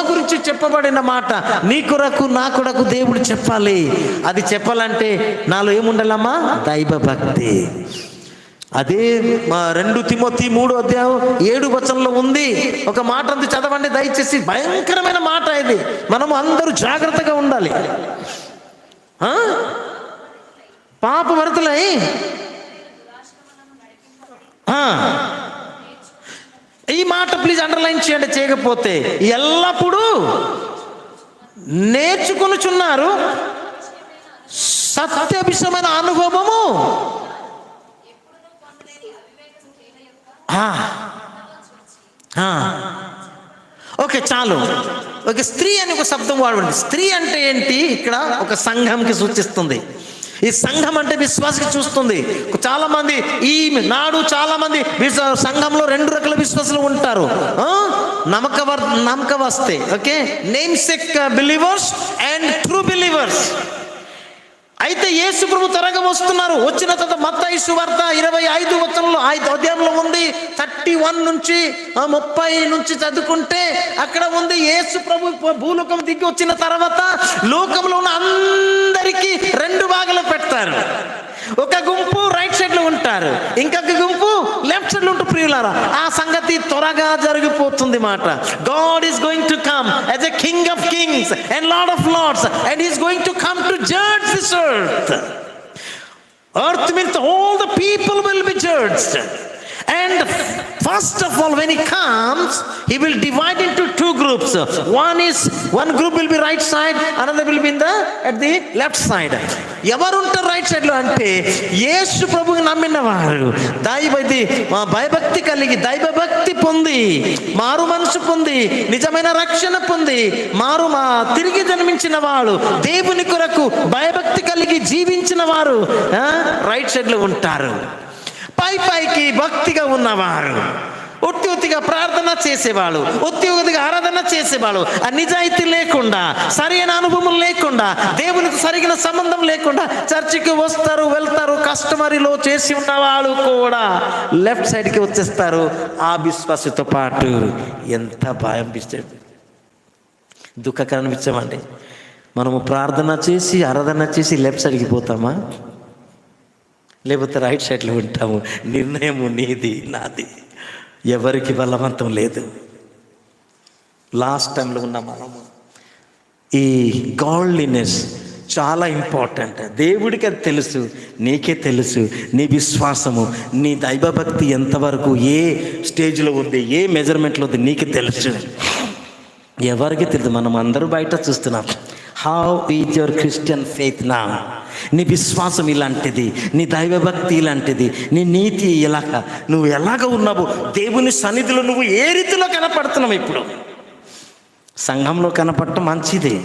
Speaker 1: గురించి చెప్పబడిన మాట నీ కొరకు నా కొరకు దేవుడు చెప్పాలి. అది చెప్పాలంటే నాలో ఏముండాలమ్మా? దైవ భక్తి. అదే 2 తిమోతి 3:7 ఉంది. ఒక మాట అంతా చదవండి దయచేసి. భయంకరమైన మాట ఇది. మనము అందరూ జాగ్రత్తగా ఉండాలి. పాపభరితులై ఈ మాట ప్లీజ్ అండర్లైన్ చేయండి. చేయకపోతే ఎల్లప్పుడూ నేర్చుకొనుచున్నారు సత్యాభిషమైన అనుభవము. ఓకే, చాలు. ఓకే, స్త్రీ అని ఒక శబ్దం వాడండి. స్త్రీ అంటే ఏంటి? ఇక్కడ ఒక సంఘంకి సూచిస్తుంది. ఈ సంఘం అంటే విశ్వాసకి చూస్తుంది. చాలా మంది ఈ నాడు చాలా మంది సంఘంలో 2 రకాల విశ్వాసులు ఉంటారు. నమ్మకవస్తే, okay, namesake believers and true believers. అయితే యేసు ప్రభు త్వరగా వస్తున్నారు. వచ్చిన తర్వాత మత్తయి సువార్త 25 అధ్యాయంలో ఉంది. 31 నుంచి 30 నుంచి చదువుకుంటే అక్కడ ఉంది, యేసు ప్రభు భూలోకం దిగి వచ్చిన తర్వాత లోకంలో ఉన్న అందరికీ 2 భాగాలు పెడతారు. ఒక గుంపు రైట్ సైడ్ లో ఉంటారు, ఇంకొక గుంపు లెఫ్ట్ సైడ్ లో ఉంటారు. ప్రియులారా, ఆ సంగతి త్వరగా జరిగిపోతుంది మాట. God is going to come as a king of kings and lord of lords, and is going to come to judge this earth. Earth means all the people will be judged. And first of all, when he comes, he will divide into 2 groups. One group will be right side, another will be at the left side. ఎవరు ఉంటారు right side లో అంటే యేసు ప్రభువుని నమ్మిన వారు, భయభక్తి కలిగి దైవభక్తి పొంది మారు మనసు పొంది నిజమైన రక్షణ పొంది తిరిగి జన్మించిన వాడు, దేవుని కొరకు భయభక్తి కలిగి జీవించిన వారు రైట్ సైడ్ లో ఉంటారు. పైకి భక్తిగా ఉన్నవారు, ఒత్తిగా ప్రార్థన చేసేవాళ్ళు, ఒత్తిగా ఆరాధన చేసేవాళ్ళు, ఆ నిజాయితీ లేకుండా, సరైన అనుభవం లేకుండా, దేవునికి సరిగిన సంబంధం లేకుండా చర్చికి వస్తారు, వెళ్తారు, కస్టమరీలో చేసి ఉన్న వాళ్ళు కూడా లెఫ్ట్ సైడ్కి వచ్చేస్తారు. ఆ విశ్వాసతో పాటు ఎంత భయం అనిపిస్తుంది, దుఃఖకరం అనిపించామండి. మనము ప్రార్థన చేసి ఆరాధన చేసి లెఫ్ట్ సైడ్కి పోతామా, లేకపోతే రైట్ సైడ్లో ఉంటాము? నిర్ణయము నీది నాది, ఎవరికి బలవంతం లేదు. లాస్ట్ టైంలో ఉన్న మనము ఈ గాడ్లీనెస్ చాలా ఇంపార్టెంట్. దేవుడికి అది తెలుసు, నీకే తెలుసు. నీ విశ్వాసము, నీ దైవభక్తి ఎంతవరకు ఏ స్టేజ్లో ఉంది, ఏ మెజర్మెంట్లో ఉంది నీకు తెలుసు, ఎవరికి తెలుసు. మనం అందరూ బయట చూస్తున్నాం. How is your Christian faith నా? నీ విశ్వాసం ఇలాంటిది, నీ దైవభక్తి ఇలాంటిది, నీ నీతి ఇలాగ, నువ్వు ఎలాగ ఉన్నావు దేవుని సన్నిధిలో, నువ్వు ఏ రీతిలో కనపడుతున్నావు? ఇప్పుడు సంఘంలో కనపడటం మంచిదే,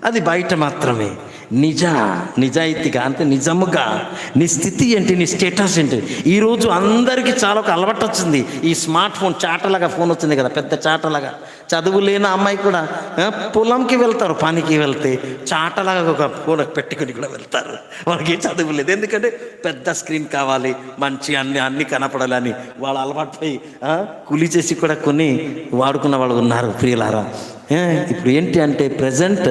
Speaker 1: అది బయట మాత్రమే. నిజాయితీగా అంటే నిజముగా నీ స్థితి ఏంటి, నీ స్టేటస్ ఏంటి. ఈరోజు అందరికీ చాలా ఒక అలవాటు వచ్చింది, ఈ స్మార్ట్ ఫోన్ చాటలాగా ఫోన్ వచ్చింది కదా, పెద్ద చాటలాగా. చదువు లేని అమ్మాయి కూడా పొలంకి వెళ్తారు, పనికి వెళ్తే చాటలాగా ఒక ఫోన్ పెట్టుకుని కూడా వెళ్తారు. వాళ్ళకి చదువు లేదు, ఎందుకంటే పెద్ద స్క్రీన్ కావాలి, మంచి అన్ని కనపడాలని వాళ్ళు అలవాటుపై కూలి చేసి కూడా కొన్ని వాడుకున్న వాళ్ళు ఉన్నారు ప్రియులారా. ఇప్పుడు ఏంటి అంటే ప్రజెంట్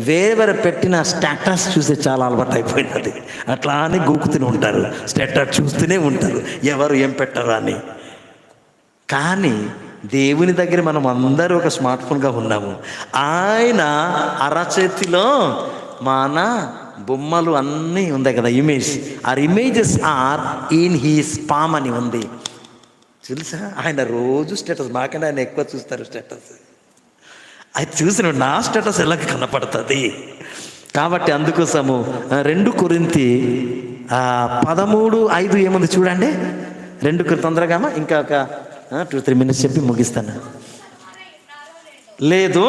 Speaker 1: వేరే పెట్టిన స్టేటస్ చూస్తే చాలా అలవాటు అయిపోయినది. అట్లా అని గూకుతూనే ఉంటారు, స్టేటస్ చూస్తూనే ఉంటారు, ఎవరు ఏం పెట్టరు అని. కానీ దేవుని దగ్గర మనం అందరూ ఒక స్మార్ట్ ఫోన్గా ఉన్నాము. ఆయన అరచేతిలో మన బొమ్మలు అన్నీ ఉన్నాయి కదా, ఇమేజ్. ఆ images are in his palm అని ఉంది తెలుసా. ఆయన రోజు స్టేటస్, మాకన్నా ఆయన ఎక్కువ చూస్తారు స్టేటస్. అది చూసిన నా స్టేటస్ ఎలా కనపడుతుంది. కాబట్టి అందుకోసము 2 కొరింథీ 13:5 ఏముంది చూడండి. 2 కొరింథీ తొందరగా ఇంకా ఒక 2-3 మినిట్స్ చెప్పి ముగిస్తాను. లేదు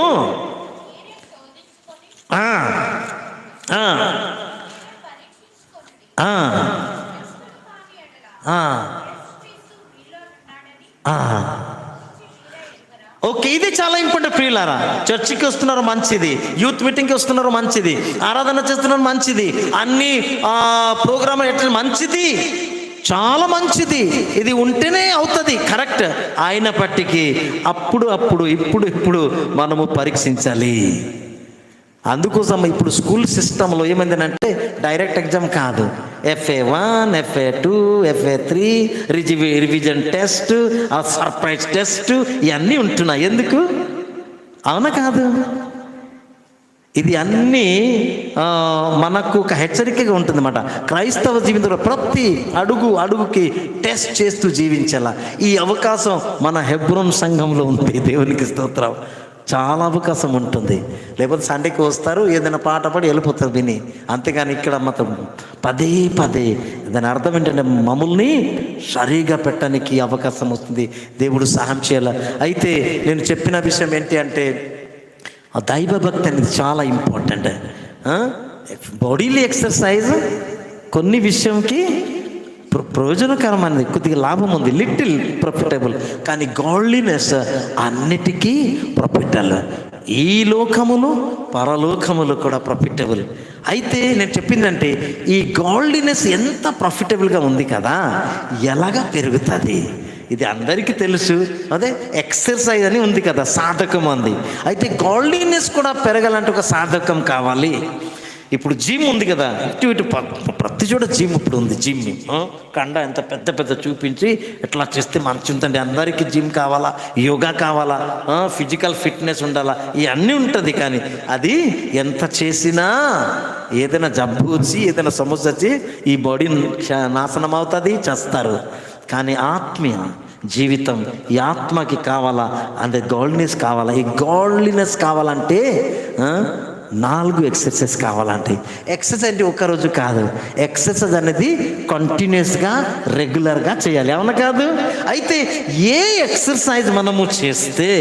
Speaker 1: ఓకే, ఇది చాలా ఇంపార్టెంట్ ప్రియులారా. చర్చికి వస్తున్నారు మంచిది, యూత్ మీటింగ్కి వస్తున్నారు మంచిది, ఆరాధన చేస్తున్నారు మంచిది, అన్ని ప్రోగ్రామ్ మంచిది, చాలా మంచిది. ఇది ఉంటేనే అవుతుంది, కరెక్ట్. అయినప్పటికీ ఇప్పుడు మనము పరీక్షించాలి. అందుకోసం ఇప్పుడు స్కూల్ సిస్టంలో ఏమైందంటే డైరెక్ట్ ఎగ్జామ్ కాదు, FA1, FA2, FA3, revision test, surprise test, ఇవన్నీ ఉంటున్నాయి. ఎందుకు? అవునా కాదు? ఇది అన్నీ మనకు ఒక హెచ్చరికగా ఉంటుందన్నమాట. క్రైస్తవ జీవితంలో ప్రతి అడుగుకి టెస్ట్ చేస్తూ జీవించాల. ఈ అవకాశం మన హెబ్రోన్ సంఘంలో ఉంది. దేవునికి స్తోత్రం. చాలా అవకాశం ఉంటుంది. లేకపోతే సండేకి వస్తారు, ఏదైనా పాట పాడి వెళ్ళిపోతారు విని, అంతేగాని ఇక్కడ మాత్రం పదే దాని అర్థం ఏంటంటే మమ్మల్ని సరిగా పెట్టడానికి అవకాశం వస్తుంది. దేవుడు సహాయం చేయాలి. అయితే నేను చెప్పిన విషయం ఏంటి అంటే దైవభక్తి అనేది చాలా ఇంపార్టెంట్. బాడీలీ ఎక్సర్సైజ్ కొన్ని విషయంకి ప్రయోజనకరమైనది, కొద్దిగా లాభం ఉంది, లిటిల్ ప్రాఫిటబుల్. కానీ గాడ్లీనెస్ అన్నిటికీ ప్రాఫిటబుల్. ఈ లోకములు పరలోకములు కూడా ప్రాఫిటబుల్. అయితే నేను చెప్పిందంటే ఈ గాడ్లీనెస్ ఎంత ప్రాఫిటబుల్గా ఉంది కదా, ఎలాగా పెరుగుతుంది ఇది అందరికీ తెలుసు. అదే ఎక్సర్సైజ్ అని ఉంది కదా, సాధకం ఉంది. అయితే గాడ్లీనెస్ కూడా పెరగాలంటే ఒక సాధకం కావాలి. ఇప్పుడు జిమ్ ఉంది కదా, ఇటు ప్రతి చోట జిమ్ ఇప్పుడు ఉంది. జిమ్ కండ ఎంత పెద్ద చూపించి ఎట్లా చేస్తే మంచి ఉందండి. అందరికీ జిమ్ కావాలా, యోగా కావాలా, ఫిజికల్ ఫిట్నెస్ ఉండాలా, ఇవన్నీ ఉంటుంది. కానీ అది ఎంత చేసినా ఏదైనా జబ్బు వచ్చి ఏదైనా సమస్య వచ్చి ఈ బాడీ నాశనం అవుతుంది, చేస్తారు. కానీ ఆత్మీయ జీవితం, ఈ ఆత్మకి కావాలా అంటే గాడ్లీనెస్ కావాలా. ఈ గాడ్లీనెస్ కావాలంటే 4 ఎక్సర్సైజ్ కావాలంటే. ఎక్సర్సైజ్ అంటే ఒక్కరోజు కాదు, ఎక్సర్సైజ్ అనేది కంటిన్యూస్గా రెగ్యులర్గా చేయాలి. అవునా కాదు? అయితే ఏ ఎక్సర్సైజ్ మనము చేస్తే,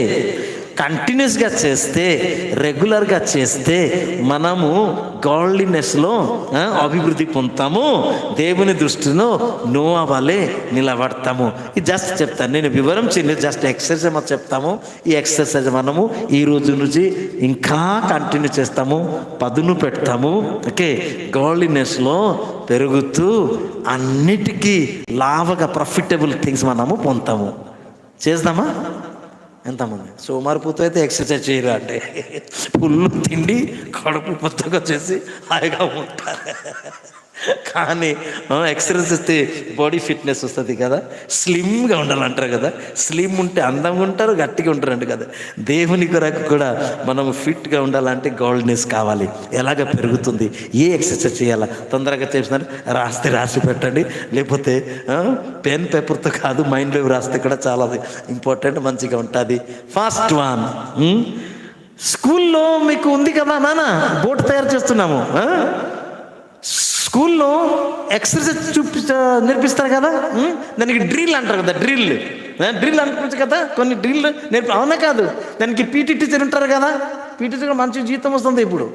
Speaker 1: కంటిన్యూస్గా చేస్తే, రెగ్యులర్గా చేస్తే మనము గాడ్లీనెస్లో అభివృద్ధి పొందుతాము, దేవుని దృష్టిలో నోవా వలె నిలబడతాము. ఇది జస్ట్ చెప్తాను, నేను వివరం చేయలేదు, జస్ట్ ఎక్సర్సైజ్ మనం చెప్తాము. ఈ ఎక్సర్సైజ్ మనము ఈ రోజు నుంచి ఇంకా కంటిన్యూ చేస్తాము, పదును పెడతాము. ఓకే, గాడ్లీనెస్లో పెరుగుతూ అన్నిటికీ లాభగా ప్రాఫిటబుల్ థింగ్స్ మనము పొందుతాము. చేద్దామా? ఎంతమంది సోమారిపోతూ అయితే ఎక్సర్సైజ్ చేయరు అంటే పుల్లు తిండి కడుపు పొత్తుగా చేసి హాయిగా ఉంటారు. కానీ ఎక్సర్సైజ్ చేస్తే బాడీ ఫిట్నెస్ వస్తుంది కదా, స్లిమ్గా ఉండాలంటారు కదా. స్లిమ్ ఉంటే అందంగా ఉంటారు, గట్టిగా ఉంటారంట కదా. దేవుని కొరకు కూడా మనం ఫిట్గా ఉండాలంటే గాడ్లీనెస్ కావాలి. ఎలాగ పెరుగుతుంది, ఏ ఎక్సర్సైజ్ చేయాలా తొందరగా చేస్తున్నారు, రాసి పెట్టండి. లేకపోతే పెన్ పేపర్తో కాదు, మైండ్లో రాస్తే కూడా చాలా ఇంపార్టెంట్, మంచిగా ఉంటుంది. ఫస్ట్ వన్, స్కూల్లో మీకు ఉంది కదా నాన్న, బోర్డు తయారు చేస్తున్నాము. స్కూల్లో ఎక్సర్సైజ్ నేర్పిస్తారు కదా, దానికి డ్రిల్ అంటారు కదా, డ్రిల్ అనిపించు కదా, కొన్ని డ్రిల్ అవునా కాదు? దానికి పీటీ టీచర్ ఉంటారు కదా, పీటీ టీచర్ మంచి జీతం వస్తుంది ఇప్పుడు.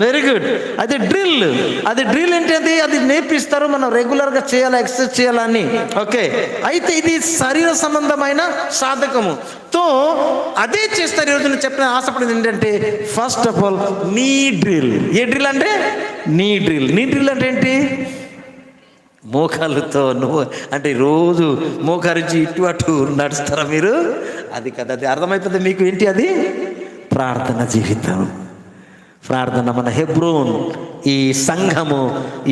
Speaker 1: Very good. అది డ్రిల్. అది డ్రిల్ ఏంటి? అది నేర్పిస్తారు, మనం రెగ్యులర్గా చేయాలి, ఎక్సర్సైజ్ చేయాలని. ఓకే, అయితే ఇది శరీర సంబంధమైన సాధకము. తో అదే చేస్తారు. ఈరోజు నేను చెప్పిన ఆశపడింది ఏంటంటే, ఫస్ట్ ఆఫ్ ఆల్ నీ డ్రిల్. ఏ డ్రిల్ అంటే? నీ డ్రిల్. నీ డ్రిల్ అంటే ఏంటి? మోకాళ్ళతో నువ్వు అంటే రోజు మోకారించి ఇటు అటు నడుస్తారా మీరు? అది కదా, అది అర్థమైపోతుంది మీకు. ఏంటి అది? ప్రార్థన జీవితం. ప్రార్థన. మన హెబ్రోన్ ఈ సంఘము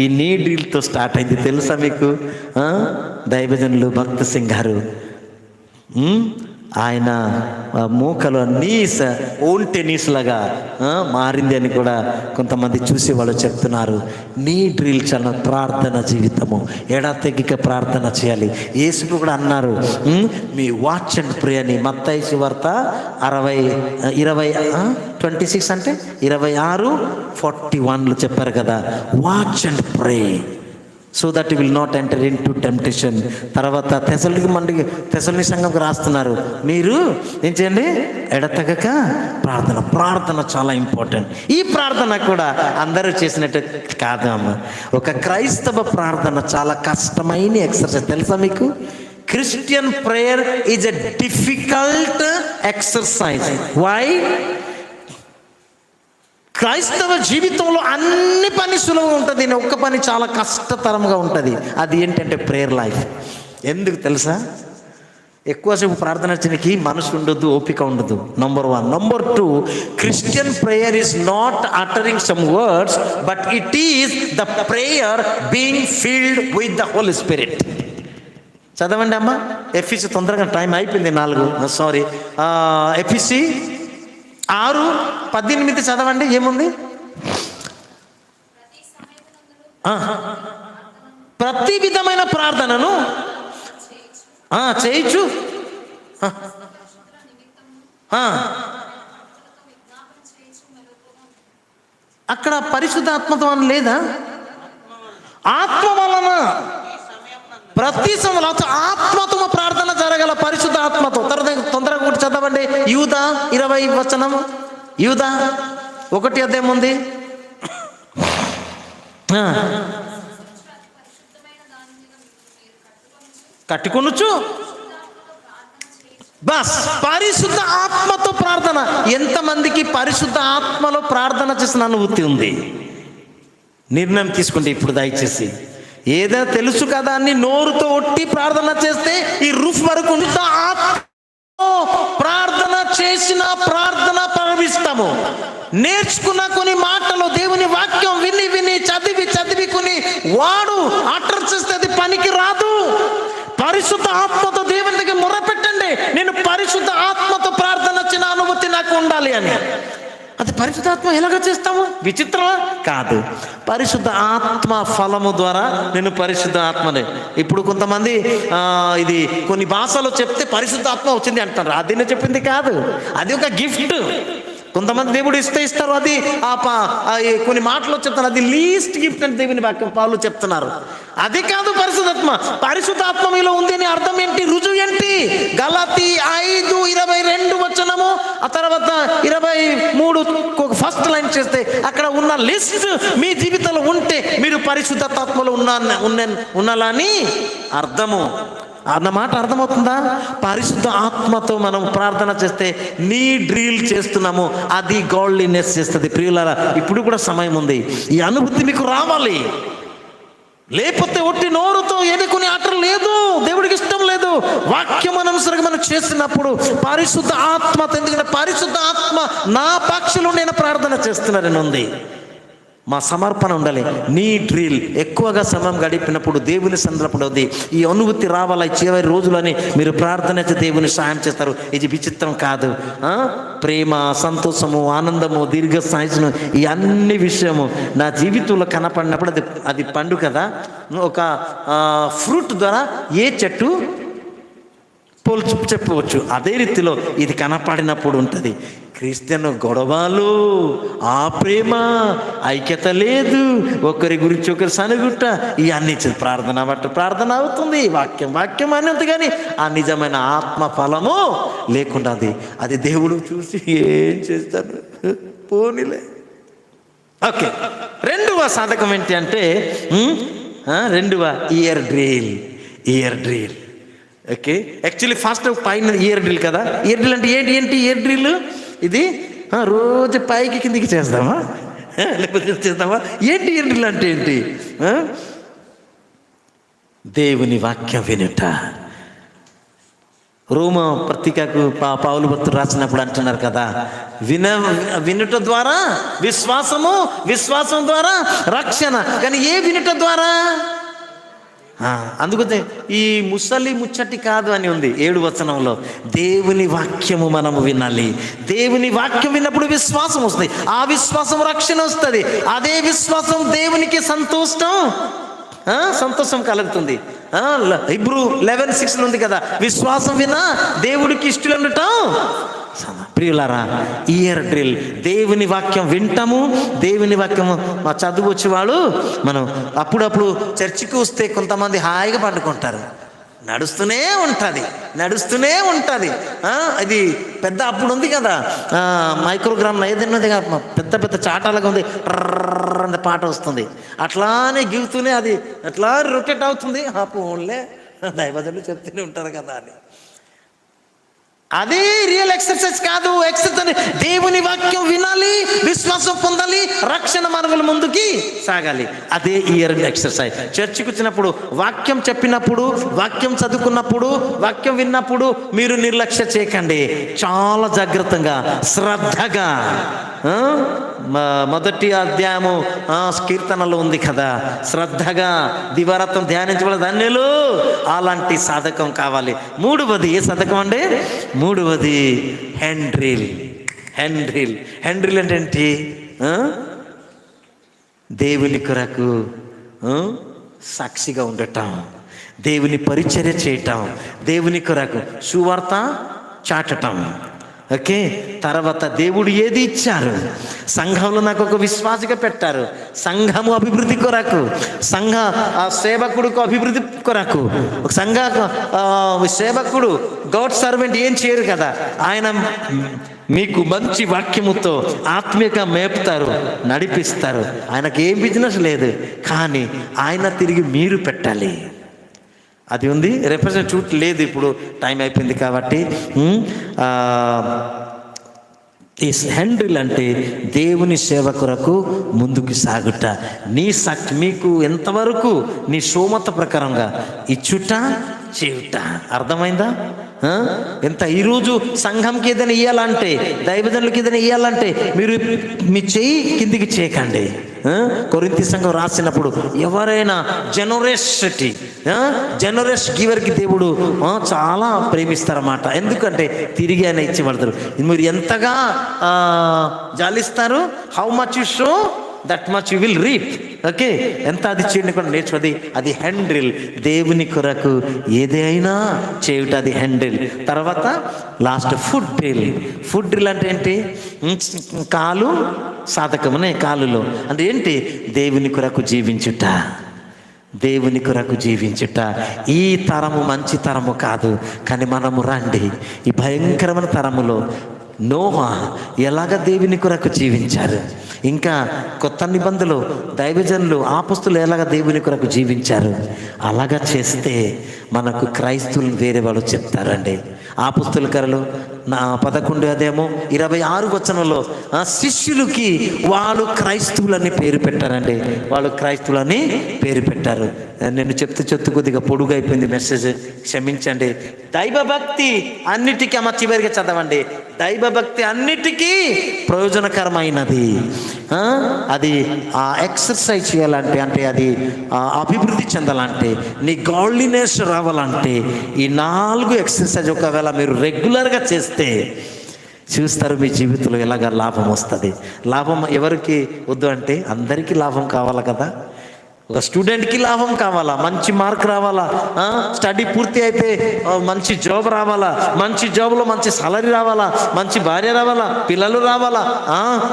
Speaker 1: ఈ నీడిల్తో స్టార్ట్ అయింది, తెలుసా మీకు? దైవజనులు భక్త సింగ్ గారు ఆయన మోకలు ఓన్ టెన్నిస్ లాగా మారింది అని కూడా కొంతమంది చూసి వాళ్ళు చెప్తున్నారు. నీ డ్రిల్ చాలా ప్రార్థన జీవితము, ఎడతెగిక ప్రార్థన చేయాలి. యేసు కూడా అన్నారు, మీ వాచ్ అండ్ ప్రే అని. మత్తయి సువార్త 26 అంటే 26:41 చెప్పారు కదా, watch and pray so that you will not enter in to temptation. తర్వాత తెసలోనిక సంఘంకి రాస్తున్నారు, మీరు ఏం చేయండి? ఎడతెగక ప్రార్థన. ప్రార్థన చాలా ఇంపార్టెంట్. ఈ ప్రార్థన కూడా అందరూ చేసినట్టు కాదు అమ్మ. ఒక క్రైస్తవ ప్రార్థన చాలా కష్టమైన ఎక్సర్సైజ్, తెలుసా మీకు? Christian prayer is a difficult exercise. Why? క్రైస్తవ జీవితంలో అన్ని పని సులువుగా ఉంటుంది, ఒక్క పని చాలా కష్టతరంగా ఉంటుంది. అది ఏంటంటే ప్రేయర్ లైఫ్. ఎందుకు తెలుసా? ఎక్కువసేపు ప్రార్థన చేయడానికి మనసు ఉండదు, ఓపిక ఉండదు. Number 1. Number 2, Christian prayer is not uttering some words, but it is the prayer being filled with the holy spirit. చదవండి అమ్మా. ఎఫ్ఎస్సి, తొందరగా టైం అయిపోయింది 4. ఎఫ్ఎస్సి 6:18 చదవండి. ఏముంది? ప్రతి విధమైన ప్రార్థనను చేయొచ్చు. అక్కడ పరిశుద్ధాత్మతో అని లేదా? ఆత్మ వలన ప్రతి సమయంలో ఆత్మతో ప్రార్థన జరగల, పరిశుద్ధ ఆత్మతో. తొందరగా కూడా చదవండి. యూదా 20 యూదా 1 అదేముంది? కట్టుకొనొచ్చు. బస్ పరిశుద్ధ ఆత్మతో ప్రార్థన. ఎంతమందికి పరిశుద్ధ ఆత్మలో ప్రార్థన చేసిన అనుభూతి ఉంది? నిర్ణయం తీసుకుంటే ఇప్పుడు దయచేసి, ఏదో తెలుసు కదా అని నోరుతో ఒట్టి ప్రార్థన చేస్తే ఈ రూఫ్ వరకు ప్రార్థన చేసిన ప్రార్థన ప్రవహిస్తాము. నేర్చుకున్న కొన్ని మాటలు, దేవుని వాక్యం విని విని చదివి కొన్ని వాడు అటర్ చేస్తే అది పనికి రాదు. పరిశుద్ధ ఆత్మతో దేవుని దగ్గర మొరపెట్టండి, నేను పరిశుద్ధ ఆత్మతో ప్రార్థన చేసిన అనుభూతి నాకు ఉండాలి అని. అది పరిశుద్ధాత్మ ఎలాగ చేస్తాము? విచిత్రమా? కాదు. పరిశుద్ధ ఆత్మ ఫలము ద్వారా నేను పరిశుద్ధ ఆత్మనే. ఇప్పుడు కొంతమంది ఇది కొన్ని భాషలో చెప్తే పరిశుద్ధ ఆత్మ వచ్చింది అంటారు. అది నేను చెప్పింది కాదు, అది ఒక గిఫ్ట్. కొంతమంది దేవుడు ఇస్తారు, అది కొన్ని మాటలు చెప్తారు, అది లీస్ట్ గిఫ్ట్ అని దేవుని వాక్యం పాలు చెప్తున్నారు. అది కాదు పరిశుద్ధాత్మ. పరిశుద్ధాత్మ మీలో ఉంది అని అర్థం ఏంటి? రుజువు ఏంటి? గలాతీ 5:22 ఆ తర్వాత 23 ఫస్ట్ లైన్ చేస్తే అక్కడ ఉన్న లిస్ట్ మీ జీవితంలో ఉంటే మీరు పరిశుద్ధాత్మలో ఉన్నాలని అర్థము. అన్నమాట అర్థమవుతుందా? పరిశుద్ధ ఆత్మతో మనం ప్రార్థన చేస్తే నీ డ్రిల్ చేస్తున్నాము, అది గాడ్లీనెస్ చేస్తుంది. ప్రియులారా, ఇప్పుడు కూడా సమయం ఉంది, ఈ అనుభూతి మీకు రావాలి. లేకపోతే ఒట్టి నోరుతో ఎన్నుకునే ఆట లేదు, దేవుడికి ఇష్టం లేదు. వాక్యం అనుసరంగా మనం చేసినప్పుడు పరిశుద్ధ ఆత్మతో, ఎందుకంటే పరిశుద్ధ ఆత్మ నా పక్షులు నేను ప్రార్థన చేస్తున్నానని ఉంది. మా సమర్పణ ఉండాలి. నీ డ్రిల్ ఎక్కువగా సమయం గడిపినప్పుడు దేవుని సందర్భంలో ఈ అనుభూతి రావాలా. చివరి రోజులని మీరు ప్రార్థన చేసి దేవుని సాయం చేస్తారు. ఇది విచిత్రం కాదు. ప్రేమ, సంతోషము, ఆనందము, దీర్ఘాయుస్సును ఈ అన్ని విషయము నా జీవితంలో కనపడినప్పుడు అది పండు కదా. ఒక ఫ్రూట్ ద్వారా ఏ చెట్టు పోల్చు చెప్పవచ్చు, అదే రీతిలో ఇది కనపడినప్పుడు ఉంటుంది. క్రిస్టియన్ గొడవలు, ఆ ప్రేమ, ఐక్యత లేదు, ఒకరి గురించి ఒకరి సనుగుట్ట, ఇవన్నీ ప్రార్థన బట్టి ప్రార్థన అవుతుంది, వాక్యం అనేది, కానీ ఆ నిజమైన ఆత్మ ఫలము లేకుండా అది దేవుడు చూసి ఏం చేస్తాడు? పోనీలే ఓకే, రెండవ సాధకం ఏంటి అంటే రెండవ year drill. Okay, actually first పైన ఇయర్ డ్రిల్ కదా. ఇయర్ డ్రిల్ అంటే ఏంటి ఇయర్ డ్రిల్? ఇది రోజు పైకి కిందికి చేస్తామా లేకపోతే చేస్తామా? ఏంటి ఇయర్ డ్రిల్ అంటే ఏంటి? దేవుని వాక్యం వినుట. రోమ పత్రికకు పౌలు భక్తుడు రాసినప్పుడు అంటున్నారు కదా, వినుట ద్వారా విశ్వాసం ద్వారా రక్షణ. కానీ ఏ వినుట ద్వారా? అందుకే ఈ ముచ్చటి కాదు అని ఉంది 7వ వచనంలో. దేవుని వాక్యము మనము వినాలి. దేవుని వాక్యం విన్నప్పుడు విశ్వాసం వస్తుంది. ఆ విశ్వాసం రక్షణ వస్తుంది. అదే విశ్వాసం దేవునికి సంతోషం కలుగుతుంది. Hebrews 11:6 ఉంది కదా, విశ్వాసం వినా దేవుడికి ఇష్టలుండటం. ప్రియులారా, ఇయర్ డ్రిల్. దేవుని వాక్యం వింటాము. దేవుని వాక్యము మా చదువు వచ్చేవాళ్ళు మనం అప్పుడప్పుడు చర్చికి వస్తే కొంతమంది హాయిగా పండుకుంటారు. నడుస్తూనే ఉంటుంది. అది పెద్ద అప్పుడు ఉంది కదా మైక్రోగ్రామ్లో ఏదైనా పెద్ద చాటాలుగా ఉంది, అంత పాట వస్తుంది. అట్లానే గిగుతూనే అది అట్లా రొటేట్ అవుతుంది. పోన్లే దైవజనులు చెప్తూనే ఉంటారు కదా అని. అదే రియల్ ఎక్సర్సైజ్ కాదు. ఎక్సర్సైజ్ దేవుని వాక్యం వినాలి, విశ్వాసం పొందాలి, రక్షణ మార్గంలో ముందుకి సాగాలి. అదే ఇయర్ ఎక్సర్సైజ్. చర్చికి వచ్చినప్పుడు, వాక్యం చెప్పినప్పుడు, వాక్యం చదువుకున్నప్పుడు, వాక్యం విన్నప్పుడు మీరు నిర్లక్ష్య చేయకండి. చాలా జాగ్రత్తగా, శ్రద్ధగా. మొదటి అధ్యాయము కీర్తనలో ఉంది కదా, శ్రద్ధగా దివారాత్రం ధ్యానించబడ ధన్యులు. అలాంటి సాధకం కావాలి. మూడవది ఏ సాధకం అండి? మూడవది హ్యాండ్ డ్రిల్ అంటే ఏంటి? దేవుని కొరకు సాక్షిగా ఉండటం, దేవుని పరిచర్య చేయటం, దేవుని కొరకు సువార్త చాటటం. ఓకే, తర్వాత దేవుడు ఏది ఇచ్చారు? సంఘంలో నాకు ఒక విశ్వాసిగా పెట్టారు. సంఘము అభివృద్ధి కొరకు, సంఘ సేవకుడికి అభివృద్ధి కొరకు. ఒక సంఘ సేవకుడు, గాడ్ సర్వెంట్ ఏం చేయరు కదా, ఆయన మీకు మంచి వాక్యముతో ఆత్మీయంగా మేపుతారు, నడిపిస్తారు. ఆయనకు ఏం బిజినెస్ లేదు, కానీ ఆయన తిరిగి మీరు పెట్టాలి. అది ఉంది. రిప్రజెంట్ లేదు, ఇప్పుడు టైం అయిపోయింది కాబట్టి. ఈ హ్యాండిల్ అంటే దేవుని సేవ కొరకు ముందుకు సాగుట. మీకు ఎంతవరకు నీ సోమత ప్రకారంగా ఇచ్చుట చేయుట. అర్థమైందా? ఎంత ఈరోజు సంఘంకి ఏదైనా ఇవ్వాలంటే, దైవజనులకి ఏదైనా ఇవ్వాలంటే మీరు మీ చెయ్యి కిందికి చేయకండి. కొరింథీ సంఘం రాసినప్పుడు ఎవరైనా జనరస్ గివర్కి దేవుడు చాలా ప్రేమిస్తారన్నమాట. ఎందుకంటే తిరిగి ఆయన ఇచ్చిపడతారు. మీరు ఎంతగా జాలిస్తారు, how much you show that much you will reap. Okay, ఎంత అది చేయండి కూడా నేర్చుకోది. అది హ్యాండిల్. దేవుని కొరకు ఏదైనా చేయుట, అది హ్యాండిల్. తర్వాత లాస్ట్ ఫుడ్ డ్రిల్ అంటే ఏంటి? కాలు సాధకమనే కాలులో అంటే ఏంటి? దేవుని కొరకు జీవించుట. ఈ తరము మంచి తరము కాదు, కానీ మనము రండి ఈ భయంకరమైన తరములో నోహా ఎలాగ దేవుని కొరకు జీవించారు, ఇంకా కొత్త నిబంధనలు దైవజనులు అపోస్తలులు ఎలాగ దేవుని కొరకు జీవించారు, అలాగా చేస్తే మనకు క్రైస్తవులు వేరే వాళ్ళు చెప్తారండి. అపోస్తలుల కార్యాలు 11 అధ్యాయము 26 వచనంలో శిష్యులకి వాళ్ళు క్రైస్తవులని పేరు పెట్టారండి. వాళ్ళు క్రైస్తవులని పేరు పెట్టారు. నేను చెప్తూ కొద్దిగా పొడుగు అయిపోయింది మెసేజ్, క్షమించండి. దైవభక్తి అన్నిటికీ చివరిగా చదవండి. దైవభక్తి అన్నిటికీ ప్రయోజనకరమైనది. అది ఎక్సర్సైజ్ చేయాలంటే, అంటే అది అభివృద్ధి చెందాలంటే, నీ గాడ్లీనెస్ రావాలంటే ఈ 4 ఎక్సర్సైజ్ ఒకవేళ మీరు రెగ్యులర్గా చేస్తే చూస్తారు మీ జీవితంలో ఎలాగ లాభం వస్తుంది. లాభం ఎవరికి వద్దు అంటే అందరికీ లాభం కావాలి కదా. ఒక స్టూడెంట్కి లాభం కావాలా, మంచి మార్క్ రావాలా, స్టడీ పూర్తి అయితే మంచి జాబ్ రావాలా, మంచి జాబ్లో మంచి సాలరీ రావాలా, మంచి భార్య రావాలా, పిల్లలు రావాలా,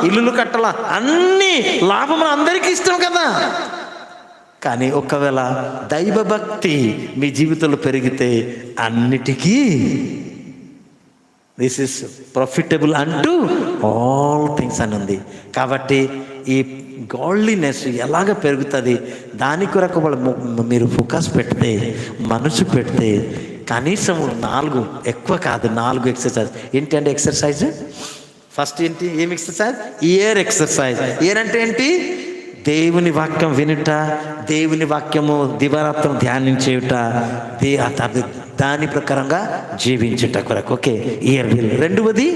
Speaker 1: ఇల్లులు కట్టాలా, అన్ని లాభం అందరికీ ఇష్టం కదా. కానీ ఒకవేళ దైవభక్తి మీ జీవితంలో పెరిగితే అన్నిటికీ దిస్ ఇస్ ప్రాఫిటబుల్ అంటూ ఆల్ థింగ్స్ అని ఉంది. కాబట్టి ఈ గాడ్లీనెస్ ఎలాగ పెరుగుతుంది, దాని కొరకు మీరు ఫోకస్ పెడితే, మనసు పెడితే కనీసం 4, ఎక్కువ కాదు 4 ఎక్సర్సైజ్. ఏంటంటే ఎక్సర్సైజ్ ఫస్ట్ ఏంటి, ఏం ఎక్సర్సైజ్? Year exercise. ఇయర్ అంటే ఏంటి? దేవుని వాక్యం వినుట, దేవుని వాక్యము దివారాత్రం ధ్యానించేయుట, దాని ప్రకారంగా జీవించుట కొరకు. Okay, year drill. రెండవది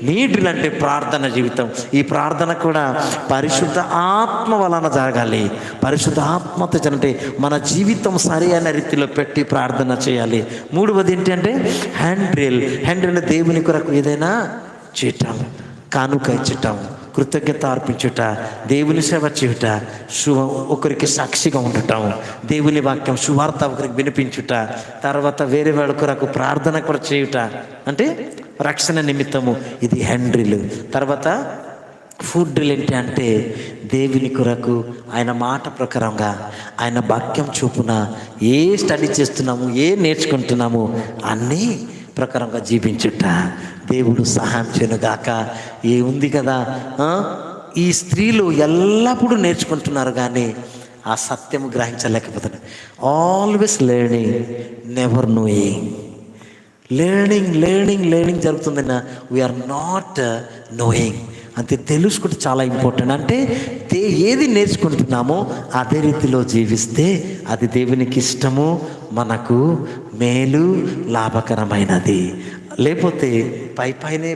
Speaker 1: నీ డ్రిల్ అంటే ప్రార్థన జీవితం. ఈ ప్రార్థన కూడా పరిశుద్ధ ఆత్మ వలన జరగాలి. పరిశుద్ధ ఆత్మతో అంటే మన జీవితం సరైన రీతిలో పెట్టి ప్రార్థన చేయాలి. మూడవది ఏంటంటే హ్యాండ్ డ్రిల్. హ్యాండ్ డ్రిల్ అంటే దేవుని కొరకు ఏదైనా చేయటం, కానుక ఇచ్చటం, కృతజ్ఞత అర్పించుట, దేవుని సేవ చేయుట, ఒకరికి సాక్షిగా ఉండటం, దేవుని వాక్యం సువార్త ఒకరికి వినిపించుట, తర్వాత వేరే వాళ్ళ కొరకు ప్రార్థన కూడా చేయుట, అంటే రక్షణ నిమిత్తము. ఇది హ్యాండ్ డ్రిల్. తర్వాత ఫుడ్ డ్రిల్ ఏంటి అంటే దేవుని కొరకు ఆయన మాట ప్రకారంగా, ఆయన వాక్యం చూపున ఏ స్టడీ చేస్తున్నాము, ఏ నేర్చుకుంటున్నాము అన్నీ ప్రకారంగా జీవించుట. దేవుడు సహాయం చేయనుగాక. ఏ ఉంది కదా, ఈ స్త్రీలు ఎల్లప్పుడూ నేర్చుకుంటున్నారు కానీ ఆ సత్యము గ్రహించలేకపోతున్నారు. Always learning, never knowing. Learning జరుగుతుందన్న వీఆర్ నాట్ నోయింగ్. అంతే, తెలుసుకుంటే చాలా ఇంపార్టెంట్. అంటే ఏది నేర్చుకుంటున్నామో అదే రీతిలో జీవిస్తే అది దేవునికి ఇష్టము, మనకు మేలు, లాభకరమైనది. లేకపోతే పైపైనే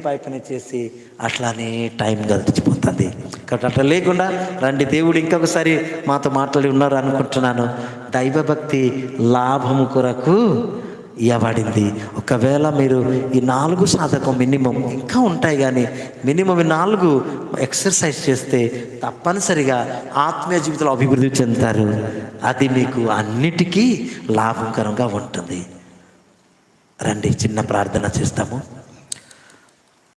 Speaker 1: చేసి అట్లానే టైం గడిచిపోతుంది. కాబట్టి అట్లా లేకుండా రండి, దేవుడు ఇంకొకసారి మాతో మాట్లాడి ఉన్నారు అనుకుంటున్నాను. దైవభక్తి లాభము కొరకు ఇవ్వబడింది. ఒకవేళ మీరు ఈ 4 సాధకం మినిమం, ఇంకా ఉంటాయి కానీ మినిమం 4 ఎక్సర్సైజ్ చేస్తే తప్పనిసరిగా ఆత్మీయ జీవితంలో అభివృద్ధి చెందుతారు. అది మీకు అన్నిటికీ లాభకరంగా ఉంటుంది. రండి, చిన్న ప్రార్థన చేస్తాము.